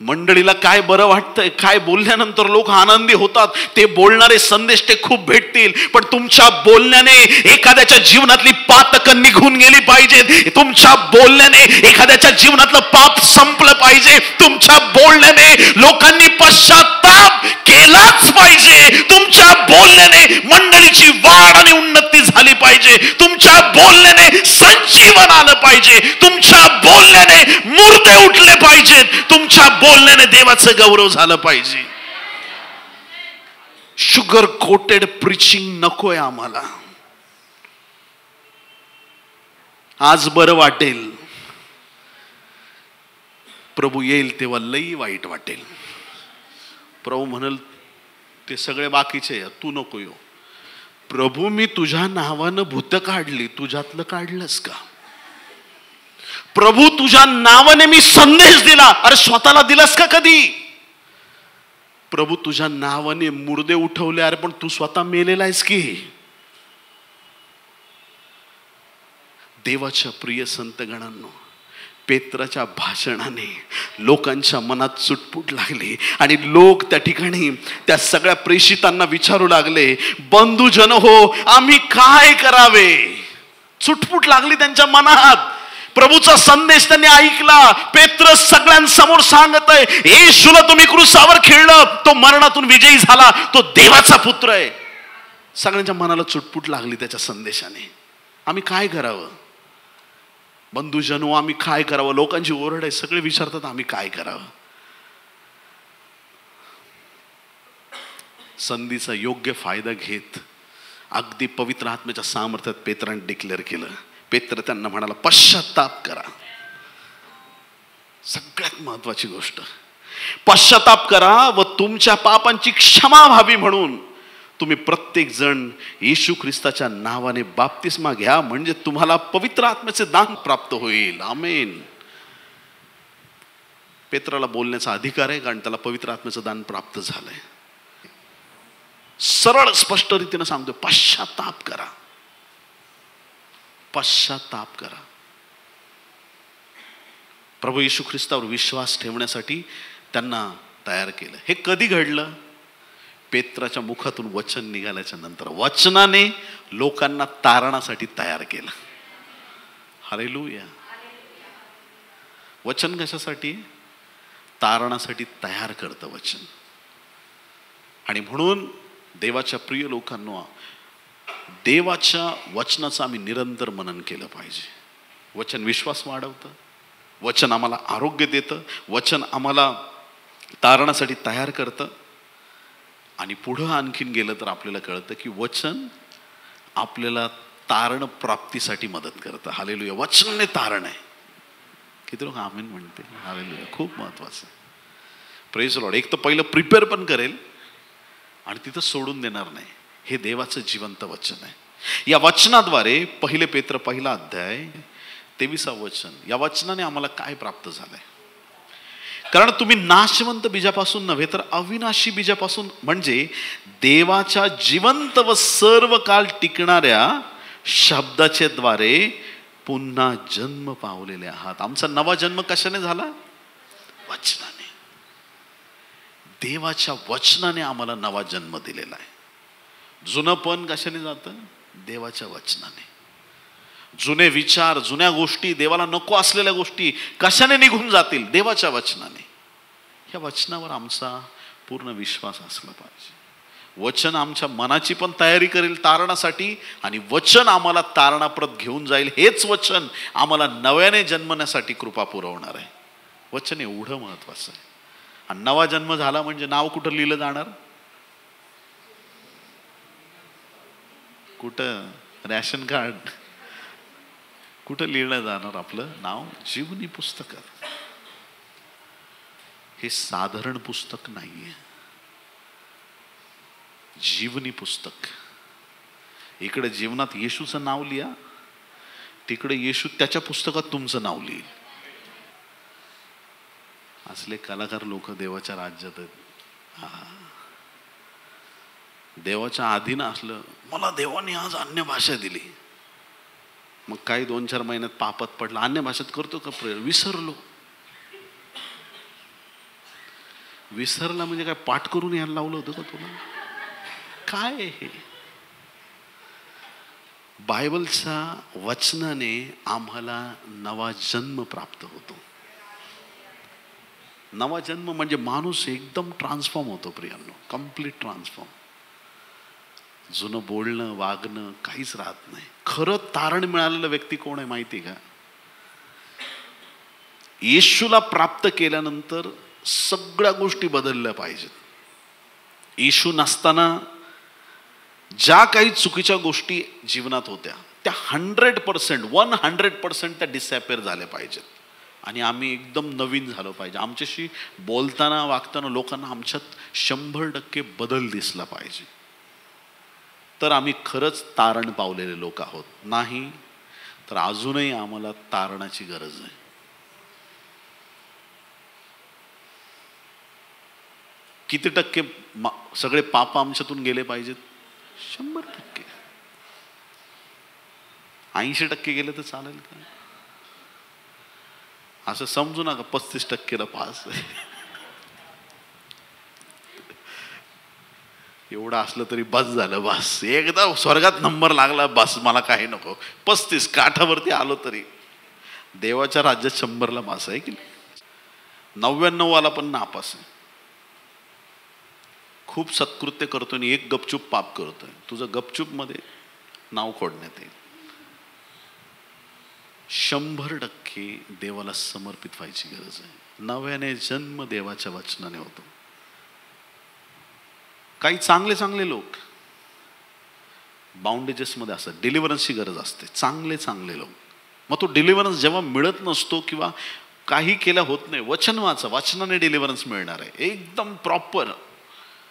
मंडळीला काय बरं वाटतंय, काय बोलल्यानंतर लोक आनंदी होतात, ते बोलणारे संदेश ते खूप भेटतील. पण तुमच्या बोलण्याने एखाद्याच्या जीवनातली पातकं निघून गेली पाहिजेत. तुमच्या बोलण्याने एखाद्याच्या जीवनातलं पाप संपलं पाहिजे. तुमच्या बोलण्याने लोकांनी पश्चाताप केलाच पाहिजे. तुमच्या बोलण्याने मंडळीची वाढ आणि उन्नती झाली पाहिजे. तुमच्या बोलण्याने संजीवन आलं पाहिजे. तुमच्या बोलण्याने मुर्दे उठले पाहिजेत. तुमच्या बोलण्याने देवाचं गौरव झालं पाहिजे. शुगर कोटेड प्रीचिंग नकोय आम्हाला. आज बरं वाटेल, प्रभू येईल तेव्हा लई वाईट वाटेल. प्रभू म्हणाल ते सगळे बाकीचे तू नको येऊ. प्रभू मी तुझ्या नावानं भूत काढली, तुझ्यातलं काढलंस का? प्रभू तुझ्या नावाने मी संदेश दिला, अरे स्वतःला दिलास का कधी? प्रभू तुझ्या नावाने मुर्दे उठवले, अरे पण तू स्वतः मेलेला आहेस की. देवाच्या प्रिय संतगणांनो, पेत्राच्या भाषणाने लोकांच्या मनात चुटपुट लागली आणि लोक त्या ठिकाणी त्या सगळ्या प्रेषितांना विचारू लागले, बंधुजन हो, आम्ही काय करावे. चुटपुट लागली त्यांच्या मनात. प्रभूचा संदेश त्यांनी ऐकला. पेत्रस सगळ्यांसमोर सांगत आहे, येशूला तुम्ही क्रूसावर खिळलं, तो मरणातून विजयी झाला, तो देवाचा पुत्र आहे. सगळ्यांच्या मनाला चुटपुट लागली त्याच्या संदेशाने. आम्ही काय करावं बंधुजनो, आम्ही काय करावं. लोकांची ओरड आहे, सगळे विचारतात आम्ही काय करावं. संधीचा योग्य फायदा घेत अगदी पवित्र आत्म्याच्या सामर्थ्यात पेत्राने डिक्लेअर केलं. पेत्र त्यांना म्हणाला, पश्चाताप करा. सगळ्यात महत्वाची गोष्ट, पश्चाताप करा व तुमच्या पापांची क्षमा व्हावी म्हणून तुम्ही प्रत्येक जण येशू ख्रिस्ताच्या नावाने बाप्तिस्मा घ्या, म्हणजे तुम्हाला पवित्र आत्म्याचे दान प्राप्त होईल. आमेन. पेत्राला बोलण्याचा अधिकार आहे, कारण त्याला पवित्र आत्म्याचं दान प्राप्त झालंय. सरळ स्पष्ट रीतीने सांगतो, पश्चाताप करा, पश्चाताप करा. प्रभू येशू ख्रिस्तावर विश्वास ठेवण्यासाठी त्यांना तयार केलं. हे कधी घडलं? पेत्राच्या मुखातून वचन निघाल्याच्या नंतर. वचनाने लोकांना तारणासाठी तयार केलं. हालेलुया. वचन कशासाठी? तारणासाठी तयार करतं वचन. आणि म्हणून देवाच्या प्रिय लोकांना, देवाच्या वचनाचं आम्ही निरंतर मनन केलं पाहिजे. वचन विश्वास वाढवतं, वचन आम्हाला आरोग्य देतं, वचन आम्हाला तारणासाठी तयार करतं. आणि पुढं आणखीन गेलं तर आपल्याला कळतं की वचन आपल्याला तारण प्राप्तीसाठी मदत करतं. हालेलुया. वचनाने तारण आहे. किती लोक आमेन म्हणते? हालेलुया. खूप महत्वाचं. Praise Lord. एक तर पहिलं प्रिपेअर पण करेल आणि तिथं सोडून देणार नाही. हे देवाचं जिवंत वचन आहे. या वचनाद्वारे पहिले पेत्र पहिला अध्याय 23 वचन, या वचनाने आम्हाला काय प्राप्त झालंय? कारण तुम्ही नाशवंत बीजापासून नव्हे तर अविनाशी बीजापासून, म्हणजे देवाच्या जिवंत व सर्व काळ टिकणाऱ्या शब्दाच्या द्वारे पुन्हा जन्म पावलेले आहात. आमचा नवा जन्म कशाने झाला? वचनाने. देवाच्या वचनाने आम्हाला नवा जन्म दिलेला आहे. जुनं पण कशाने जातं? देवाच्या वचनाने. जुने विचार, जुन्या गोष्टी, देवाला नको असलेल्या गोष्टी कशाने निघून जातील? देवाच्या वचनाने. ह्या वचनावर आमचा पूर्ण विश्वास असला पाहिजे. वचन आमच्या मनाची पण तयारी करेल तारणासाठी, आणि वचन आम्हाला तारणाप्रत घेऊन जाईल. हेच वचन आम्हाला नव्याने जन्मण्यासाठी कृपा पुरवणार आहे. वचन एवढं महत्वाचं आहे. आणि नवा जन्म झाला म्हणजे नाव कुठं लिहिलं जाणार? कुठं? रॅशन कार्ड कुठं लिहिलं जाणार आपलं नाव? जीवनी पुस्तकात. हे साधारण पुस्तक नाहीये, जीवनी पुस्तक. इकडे जीवनात येशूचं नाव लिहा, तिकडे येशू त्याच्या पुस्तकात तुमचं नाव लिहिल. असले कलाकार लोक देवाच्या राज्यात आहेत. देवाच्या आधीन असलं, मला देवाने आज अन्य भाषा दिली, मग काही 2-4 महिन्यात पापात पडला, अन्य भाषेत करतो का प्रयोग? विसरलो. विसरला म्हणजे काय पाठ करून यायला लावलं होतं का तुला? काय हे? बायबलच्या वचनाने आम्हाला नवा जन्म प्राप्त होतो. नवा जन्म म्हणजे माणूस एकदम ट्रान्सफॉर्म होतो प्रियांनो, कम्प्लीट ट्रान्सफॉर्म. जुनं बोलणं वागणं काहीच राहत नाही. खरं तारण मिळालेला व्यक्ती कोण आहे माहिती का? येशूला प्राप्त केल्यानंतर सगळ्या गोष्टी बदलल्या पाहिजेत. येशू नसताना ज्या काही चुकीच्या गोष्टी जीवनात होत्या त्या 100% त्या डिसअपिअर झाल्या पाहिजेत. आणि आम्ही एकदम नवीन झालो पाहिजे. आमच्याशी बोलताना वागताना लोकांना आमच्यात 100% बदल दिसला पाहिजे. तर आम्ही खरंच तारण पावलेले लोक आहोत. नाही तर अजूनही आम्हाला तारणाची गरज आहे. किती टक्के सगळे पाप आमच्यातून गेले पाहिजेत? 100%. 80% गेले तर चालेल का? असं समजू नका 35%ला पास आहे. एवढं असलं तरी बस झालं. बस एकदा स्वर्गात नंबर लागला, बस मला काही नको. 35 काठावरती आलो तरी देवाच्या राज्यात 100ला पास आहे की नाही? 99 वाला पण नापास आहे. खूप सत्कृत्य करतोय आणि एक गपचूप पाप करतोय, तुझं गपचूप मध्ये नाव खोडण्यात येईल. 100% देवाला समर्पित व्हायची गरज आहे. नव्याने जन्म देवाच्या वचनाने होतो. काही चांगले चांगले लोक बाउंडेजेस मध्ये असतात, डिलिव्हरन्सची गरज असते. चांगले चांगले लोक, मग तो डिलिव्हरन्स जेव्हा मिळत नसतो किंवा काही केलं होत नाही, वचन वाचा, वचनाने डिलिव्हरन्स मिळणार आहे. एकदम प्रॉपर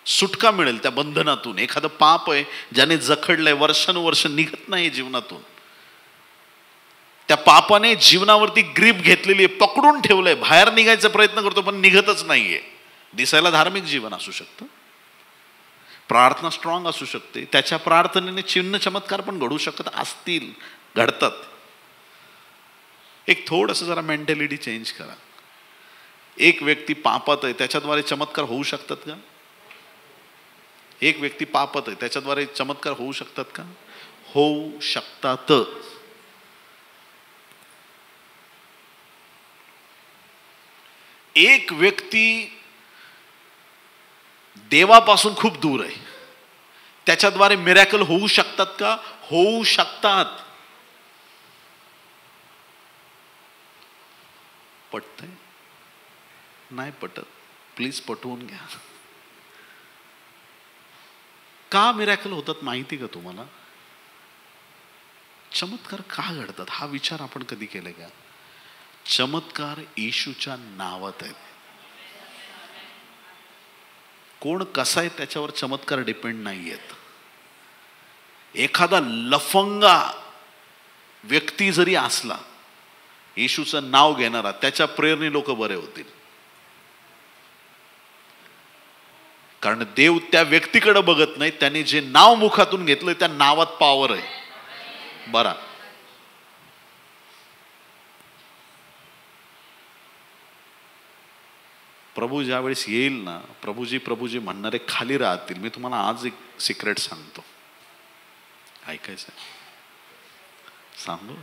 सुटका मिळेल त्या बंधनातून. एखादं पाप आहे ज्याने जखडलंय, वर्षानुवर्ष निघत नाही जीवनातून, त्या पापाने जीवनावरती ग्रीप घेतलेली आहे, पकडून ठेवलंय, बाहेर निघायचा प्रयत्न करतो पण निघतच नाहीये. दिसायला धार्मिक जीवन असू शकतं, प्रार्थना स्ट्रॉंग असू शकते, त्याच्या प्रार्थनेने चिन्ह चमत्कार पण घडू शकत असतील, घडतात. एक थोडंसं जरा मेंटॅलिटी चेंज करा. एक व्यक्ती पापात आहे, त्याच्याद्वारे चमत्कार होऊ शकतात का? एक व्यक्ती पापात आहे, त्याच्याद्वारे चमत्कार होऊ शकतात का? होऊ शकतात. एक व्यक्ती देवापासून खूप दूर आहे, त्याच्याद्वारे मिरॅकल होऊ शकतात का? होऊ शकतात. पटतंय? नाही पटत, प्लीज पटवून घ्या. का मिरॅकल होतात माहिती का तुम्हाला? चमत्कार का घडतात हा विचार आपण कधी केलाय का? चमत्कार येशूच्या नावात आहेत. कोण कसा आहे त्याच्यावर चमत्कार डिपेंड नाही आहेत. एखादा लफंगा व्यक्ती जरी असला, येशूचं नाव घेणारा, त्याच्या प्रेरणेने लोक बरे होतील. कारण देव त्या व्यक्तीकडे बघत नाही, त्याने जे नाव मुखातून घेतलंय त्या नावात पॉवर आहे. बरा प्रभू ज्यावेळेस येईल ना, प्रभूजी प्रभूजी म्हणणारे खाली राहतील. मी तुम्हाला आज एक सिक्रेट सांगतो, ऐकायचं? सांगू?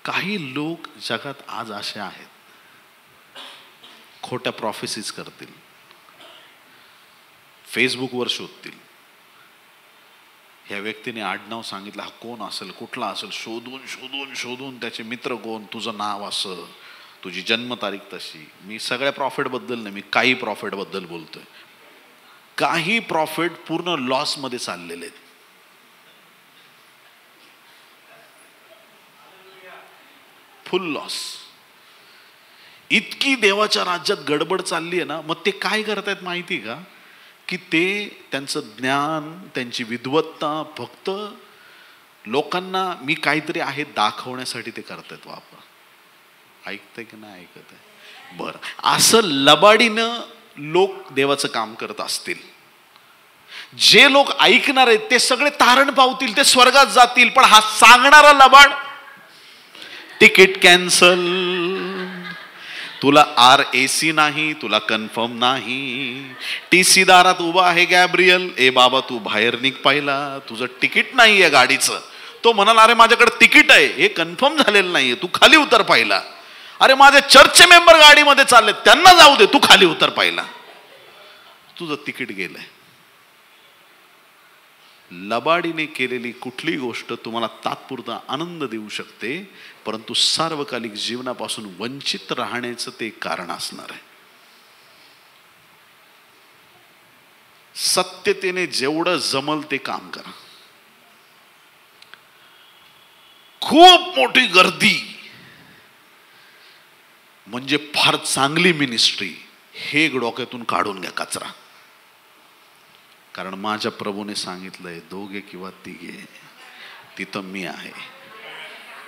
काही लोक जगात आज असे आहेत, खोट्या प्रॉफेसीज करतील, फेसबुकवर शोधतील, ह्या व्यक्तीने आडनाव सांगितलं, हा कोण असेल, कुठला असेल, शोधून शोधून शोधून त्याचे मित्र कोण, तुझं नाव असं, तुझी जन्मतारीख तशी. मी सगळ्या प्रॉफिट बद्दल नाही, मी काही प्रॉफिट बद्दल बोलतोय. काही प्रॉफिट पूर्ण लॉस मध्ये चाललेले आहेत. फुल लॉस. इतकी देवाच्या राज्यात गडबड चालली आहे ना, मग ते काय करतायत माहिती का? की ते त्यांचं ज्ञान, त्यांची विद्वत्ता फक्त लोकांना मी काहीतरी आहे दाखवण्यासाठी ते करतायत वापर. ऐकतंय की नाही ऐकत आहे? बरं, असं लबाडीनं लोक देवाचं काम करत असतील. जे लोक ऐकणार आहेत ते सगळे तारण पावतील, ते स्वर्गात जातील. पण हा सांगणारा लबाड, तिकीट कॅन्सल, तुला RAC नाही, तुला कन्फर्म नाही, TC दारात उभा आहे गॅब्रियल, ए बाबा तू बाहेर निघ पाहिला, तुझं तिकीट नाहीये गाडीचं. तो म्हणाला, अरे माझ्याकडे तिकीट आहे, हे कन्फर्म झालेलं नाहीये, तू खाली उतर पाहिला. अरे माझे चर्चचे मेंबर गाडीमध्ये चालले, त्यांना जाऊ दे, तू खाली उतर पाहिला, तुझं तिकीट गेलंय. लबाडीने केलेली कुठली गोष्ट तुम्हाला तात्पुरता आनंद देऊ शकते, परंतु सार्वकालिक जीवनापासून वंचित राहण्याचं ते कारण असणार आहे. सत्यतेने जेवढं जमल ते काम करा. खूप मोठी गर्दी म्हणजे फार चांगली मिनिस्ट्री, हे डोक्यातून काढून घ्या कचरा. कारण माझ्या प्रभूने सांगितलंय, दोघे किंवा तिघे तिथं मी आहे.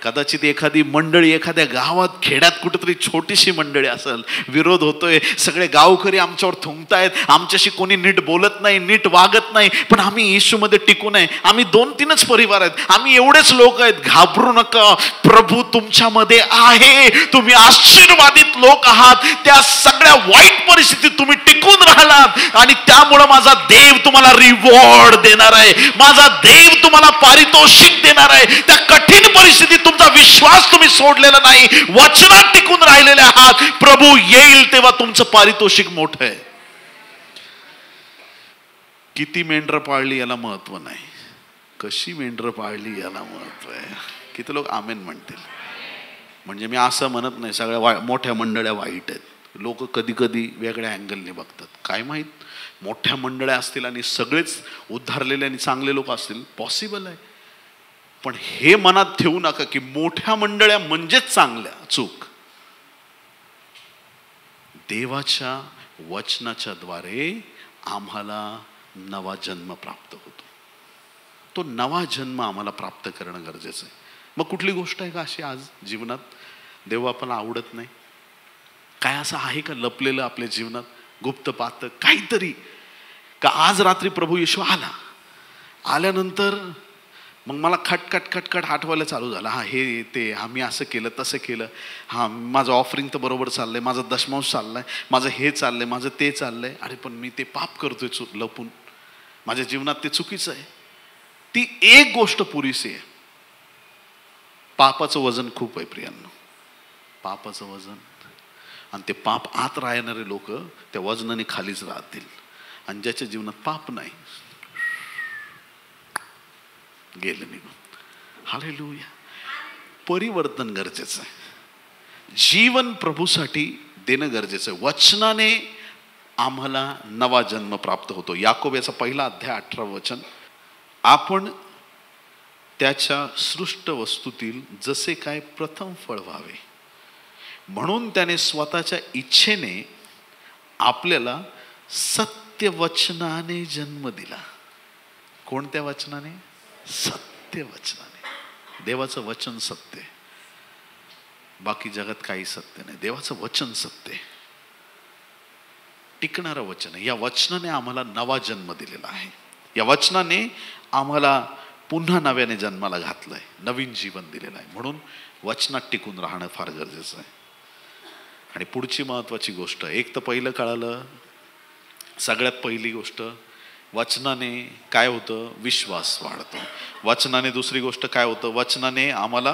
कदाचित एखादी मंडळी एखाद्या गावात खेड्यात कुठेतरी छोटीशी मंडळी असेल, विरोध होतोय, सगळे गावकरी आमच्यावर थुंकतायत, आमच्याशी कोणी नीट बोलत नाही, नीट वागत नाही, पण आम्ही येशूमध्ये टिकून आहे, आम्ही 2-3च परिवार आहेत, आम्ही एवढेच लोक आहेत. घाबरू नका, प्रभू तुमच्यामध्ये आहे, तुम्ही आशीर्वादित लोक आहात. त्या सगळ्या वाईट परिस्थितीत तुम्ही टिकून राहिलात आणि त्यामुळं माझा देव तुम्हाला रिवॉर्ड देणार आहे, माझा देव तुम्हाला पारितोषिक देणार आहे. त्या कठीण परिस्थितीत तुमचा विश्वास तुम्ही सोडलेला नाही, वचनात टिकून राहिलेले आहात. प्रभू येईल तेव्हा तुमचं पारितोषिक मोठं आहे. किती मेंढरं पाळली याला महत्व नाही, कशी मेंढरं पाळली याला महत्व आहे. किती लोक आमेन म्हणतील? म्हणजे मी असं म्हणत नाही सगळ्या मोठ्या मंडळ्या वाईट आहेत. लोक कधी कधी वेगळ्या अँगलने बघतात, काय माहीत, मोठ्या मंडळ्या असतील आणि सगळेच उद्धारलेले आणि चांगले लोक असतील, पॉसिबल आहे. पण हे मनात ठेवू नका की मोठ्या मंडळ्या म्हणजेच चांगल्या. चूक. देवाच्या वचनाच्या द्वारे आम्हाला नवा जन्म प्राप्त होतो. तो नवा जन्म आम्हाला प्राप्त करणं गरजेचं आहे. मग कुठली गोष्ट आहे का अशी आज जीवनात देव आपल्याला आवडत नाही? काय असं आहे का लपलेलं आपल्या जीवनात, गुप्त पाहतं काहीतरी? का आज रात्री प्रभू येशू आल्यानंतर मग मला खटखट खटखट आठवायला चालू झालं, हा हे ते, हा मी असं केलं तसं केलं, हा माझं ऑफरिंग तर बरोबर चाललंय, माझा दशमांश चाललाय, माझं हे चाललंय, माझं ते चाललंय, अरे पण मी ते पाप करतोय लपून, माझ्या जीवनात ते चुकीचं आहे. ती एक गोष्ट पुरेशी आहे. पापाचं वजन खूप आहे प्रियांनो, पापाचं वजन. आणि ते पाप आत राहणारे लोक त्या वजनाने खालीच राहतील, आणि ज्याच्या जीवनात पाप नाही गेले निघून. हालेलुया. परिवर्तन गरजेचं आहे, जीवन प्रभूसाठी देणं गरजेचं आहे. वचनाने आम्हाला नवा जन्म प्राप्त होतो. याकोब याचा 1 अध्याय 18 वचन, आपण त्याच्या सृष्ट वस्तूतील जसे काय प्रथम फळ व्हावे म्हणून त्याने स्वतःच्या इच्छेने आपल्याला सत्य वचनाने जन्म दिला. कोणत्या वचनाने? सत्य वचनाने. देवाचं वचन सत्य आहे, बाकी जगात काही सत्य नाही. देवाचं वचन सत्य आहे, टिकणारं वचन आहे. या वचनाने आम्हाला नवा जन्म दिलेला आहे. या वचनाने आम्हाला पुन्हा नव्याने जन्माला घातलंय, नवीन जीवन दिलेलं आहे. म्हणून वचनात टिकून राहणं फार गरजेचं आहे. आणि पुढची महत्वाची गोष्ट, एक तर पहिलं कळालं, सगळ्यात पहिली गोष्ट, वचनाने काय होतं? विश्वास वाढतो. वचनाने दुसरी गोष्ट काय होतं? वचनाने आम्हाला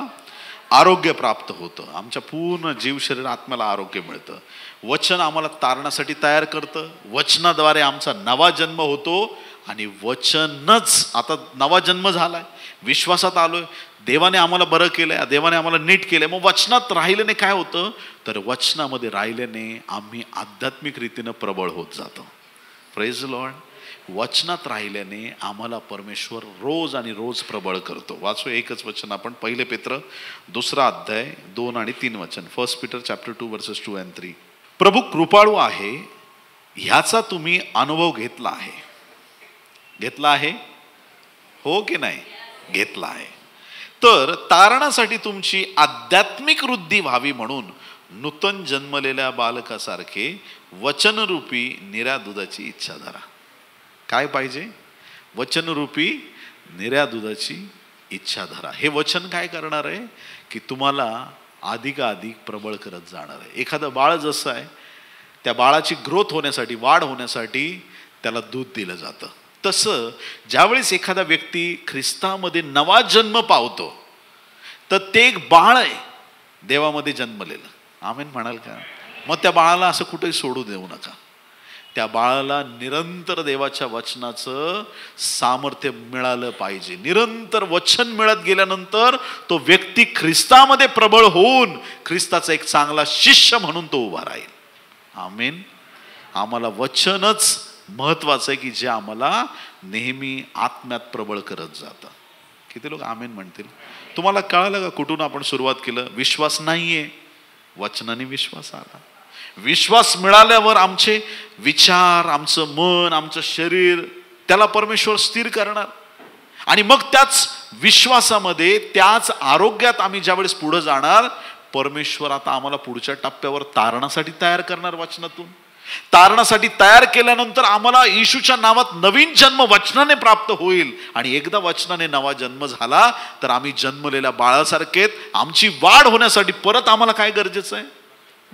आरोग्य प्राप्त होतं. आमच्या पूर्ण जीव शरीर आत्म्याला आरोग्य मिळतं. वचन आम्हाला तारणासाठी तयार करतं. वचनाद्वारे आमचा नवा जन्म होतो आणि वचनच, आता नवा जन्म झालाय, विश्वासात आलोय, देवाने आम्हाला बरं केलंय, देवाने आम्हाला नीट केलंय. मग वचनात राहिल्याने काय होतं? तर वचनामध्ये राहिल्याने आम्ही आध्यात्मिक रीतीनं प्रबळ होत जातो. Praise Lord. वचनात राहिल्याने आम्हाला परमेश्वर रोज आणि रोज प्रबळ करतो. वाचू एकच वचन आपण, 1 पेत्र 2 अध्याय 2 आणि 3 वचन. 1 Peter chapter 2 verses 2 and 3. प्रभू कृपाळू आहे ह्याचा तुम्ही अनुभव घेतला आहे. घेतला आहे हो की नाही? घेतला आहे. तर तारणासाठी तुमची आध्यात्मिक वृद्धी व्हावी म्हणून नूतन जन्मलेल्या बालकासारखे वचनरूपी निऱ्या दुधाची इच्छा धरा. काय पाहिजे? वचनरूपी निऱ्या दुधाची इच्छा धरा. हे वचन काय करणार आहे? की तुम्हाला अधिकाधिक प्रबळ करत जाणार आहे. एखादं बाळ जसं आहे, त्या बाळाची ग्रोथ होण्यासाठी, वाढ होण्यासाठी त्याला दूध दिलं जातं. तसं ज्यावेळेस एखादा व्यक्ती ख्रिस्तामध्ये नवा जन्म पावतो, तर ते एक बाळ आहे देवामध्ये जन्मलेलं. आमेन म्हणाल का? मग त्या बाळाला असं कुठेही सोडू देऊ नका. त्या बाळाला निरंतर देवाच्या वचनाचं सामर्थ्य मिळालं पाहिजे. निरंतर वचन मिळत गेल्यानंतर तो व्यक्ती ख्रिस्तामध्ये प्रबळ होऊन ख्रिस्ताचा एक चांगला शिष्य म्हणून तो उभा राहील. आमेन. आम्हाला वचनच महत्वाचं आहे की जे आम्हाला नेहमी आत्म्यात प्रबळ करत जातं. किती लोक आमेन म्हणतील? तुम्हाला कळालं का कुठून आपण सुरुवात केलं? विश्वास नाहीये, वचनाने विश्वास आला. विश्वास मिळाल्यावर आमचे विचार, आमचं मन, आमचं शरीर त्याला परमेश्वर स्थिर करणार आणि मग त्याच विश्वासामध्ये, त्याच आरोग्यात आम्ही ज्यावेळेस पुढे जाणार, परमेश्वर आता आम्हाला पुढच्या टप्प्यावर तारणासाठी तयार करणार. वचनातून तारणासाठी तयार केल्यानंतर आम्हाला येशूच्या नावात नवीन जन्म वचनाने प्राप्त होईल. आणि एकदा वचनाने नवा जन्म झाला तर आम्ही जन्मलेल्या बाळासारखे, आमची वाढ होण्यासाठी परत आम्हाला काय गरजेचं आहे?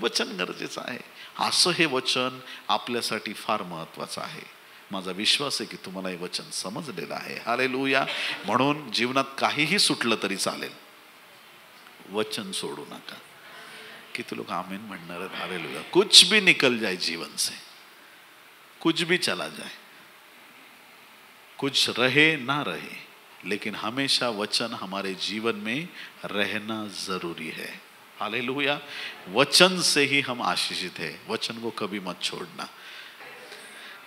वचन गरजेचं आहे. असं हे वचन आपल्यासाठी फार महत्वाचं आहे. माझा विश्वास आहे की तुम्हाला हे वचन समजलेलं आहे. हालेलुया. म्हणून जीवनात काहीही सुटलं तरी चालेल, वचन सोडू नका. किती लोक आमीन म्हणणार आहेत? हालेलुया. कुछ भी निकल जाए जीवन से, कुछ भी चला जाए, कुछ रहे ना रहे, लेकिन हमेशा वचन हमारे जीवन में रहना जरूरी है. हालेलुया. वचन से ही हम आशीषित है. वचन को कभी मत छोड़ना.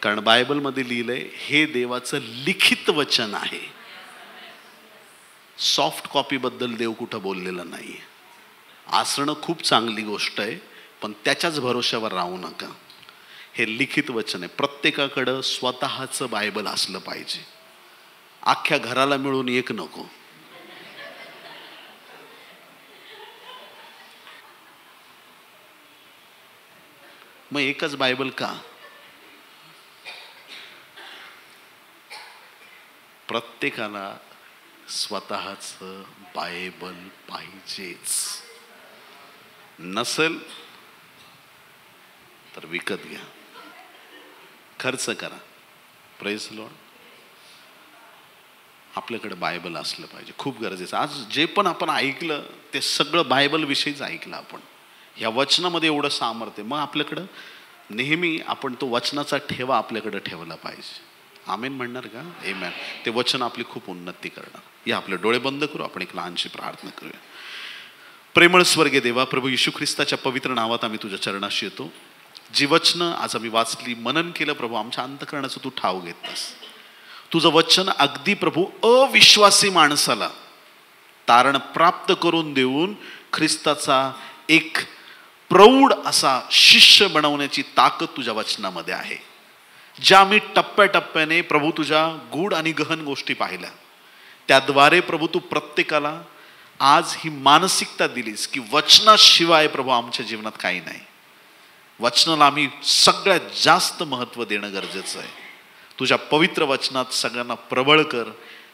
कारण बायबल मध्ये लिहिलंय हे देवाचं लिखित वचन आहे. सॉफ्ट कॉपी बद्दल देव कुठं बोललेलं नाही. असणं खूप चांगली गोष्ट आहे, पण त्याच्याच भरोश्यावर राहू नका. हे लिखित वचन आहे. प्रत्येकाकडं स्वतःचं बायबल असलं पाहिजे. अख्ख्या घराला मिळून एक नको. मग एकच बायबल का? प्रत्येकाला स्वतःचं बायबल पाहिजेच. नसेल तर विकत घ्या, खर्च करा. Praise Lord. आपल्याकडे बायबल असलं पाहिजे, खूप गरजेचं. आज जे पण आपण ऐकलं ते सगळं बायबल विषयीच ऐकलं आपण. या वचनामध्ये एवढं सामर्थ्य. मग आपल्याकडं नेहमी आपण तो वचनाचा ठेवा आपल्याकडे ठेवला पाहिजे. आमेन म्हणणार का? आमेन. ते वचन आपली खूप उन्नती करणार. या आपले डोळे बंद करू, आपण एक लहानशी प्रार्थना करूया. प्रेमळ स्वर्गीय देवा, प्रभू येशू ख्रिस्ताच्या पवित्र नावात आम्ही तुझ्या चरणाशी येतो. जी वचनं आज आम्ही वाचली, मनन केलं प्रभू, आमच्या अंतःकरणाचं तू ठाव घेतलास. तुझं वचन अगदी प्रभू अविश्वासी माणसाला तारण प्राप्त करून देऊन ख्रिस्ताचा एक प्रौढ असा शिष्य बनवण्याची ताकद तुझ्या वचनामध्ये आहे. ज्या मी टप्प्याटप्प्याने प्रभू तुझ्या गूढ आणि गहन गोष्टी पाहिल्या, त्याद्वारे प्रभू तू प्रत्येकाला आज ही मानसिकता दिलीस की वचनाशिवाय प्रभू आमच्या जीवनात काही नाही. वचनाला आम्ही सगळ्यात जास्त महत्त्व देणं गरजेचं आहे. तुझ्या पवित्र वचनात सगळ्यांना प्रबळ कर.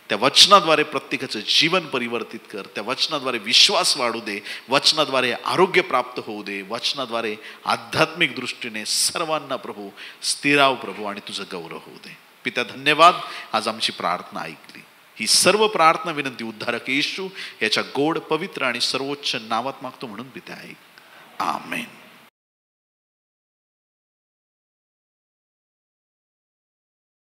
त्या वचनाद्वारे प्रत्येकाचं जीवन परिवर्तित कर. त्या वचनाद्वारे विश्वास वाढू दे. वचनाद्वारे आरोग्य प्राप्त होऊ दे. वचनाद्वारे आध्यात्मिक दृष्टीने सर्वांना प्रभू स्थिराव प्रभू आणि तुझं गौरव होऊ दे. पिता धन्यवाद, आज आमची प्रार्थना ऐकली. ही सर्व प्रार्थना विनंती उद्धारक येशू याच्या गोड पवित्र आणि सर्वोच्च नावात मागतो म्हणून पिता ऐक. आमेन.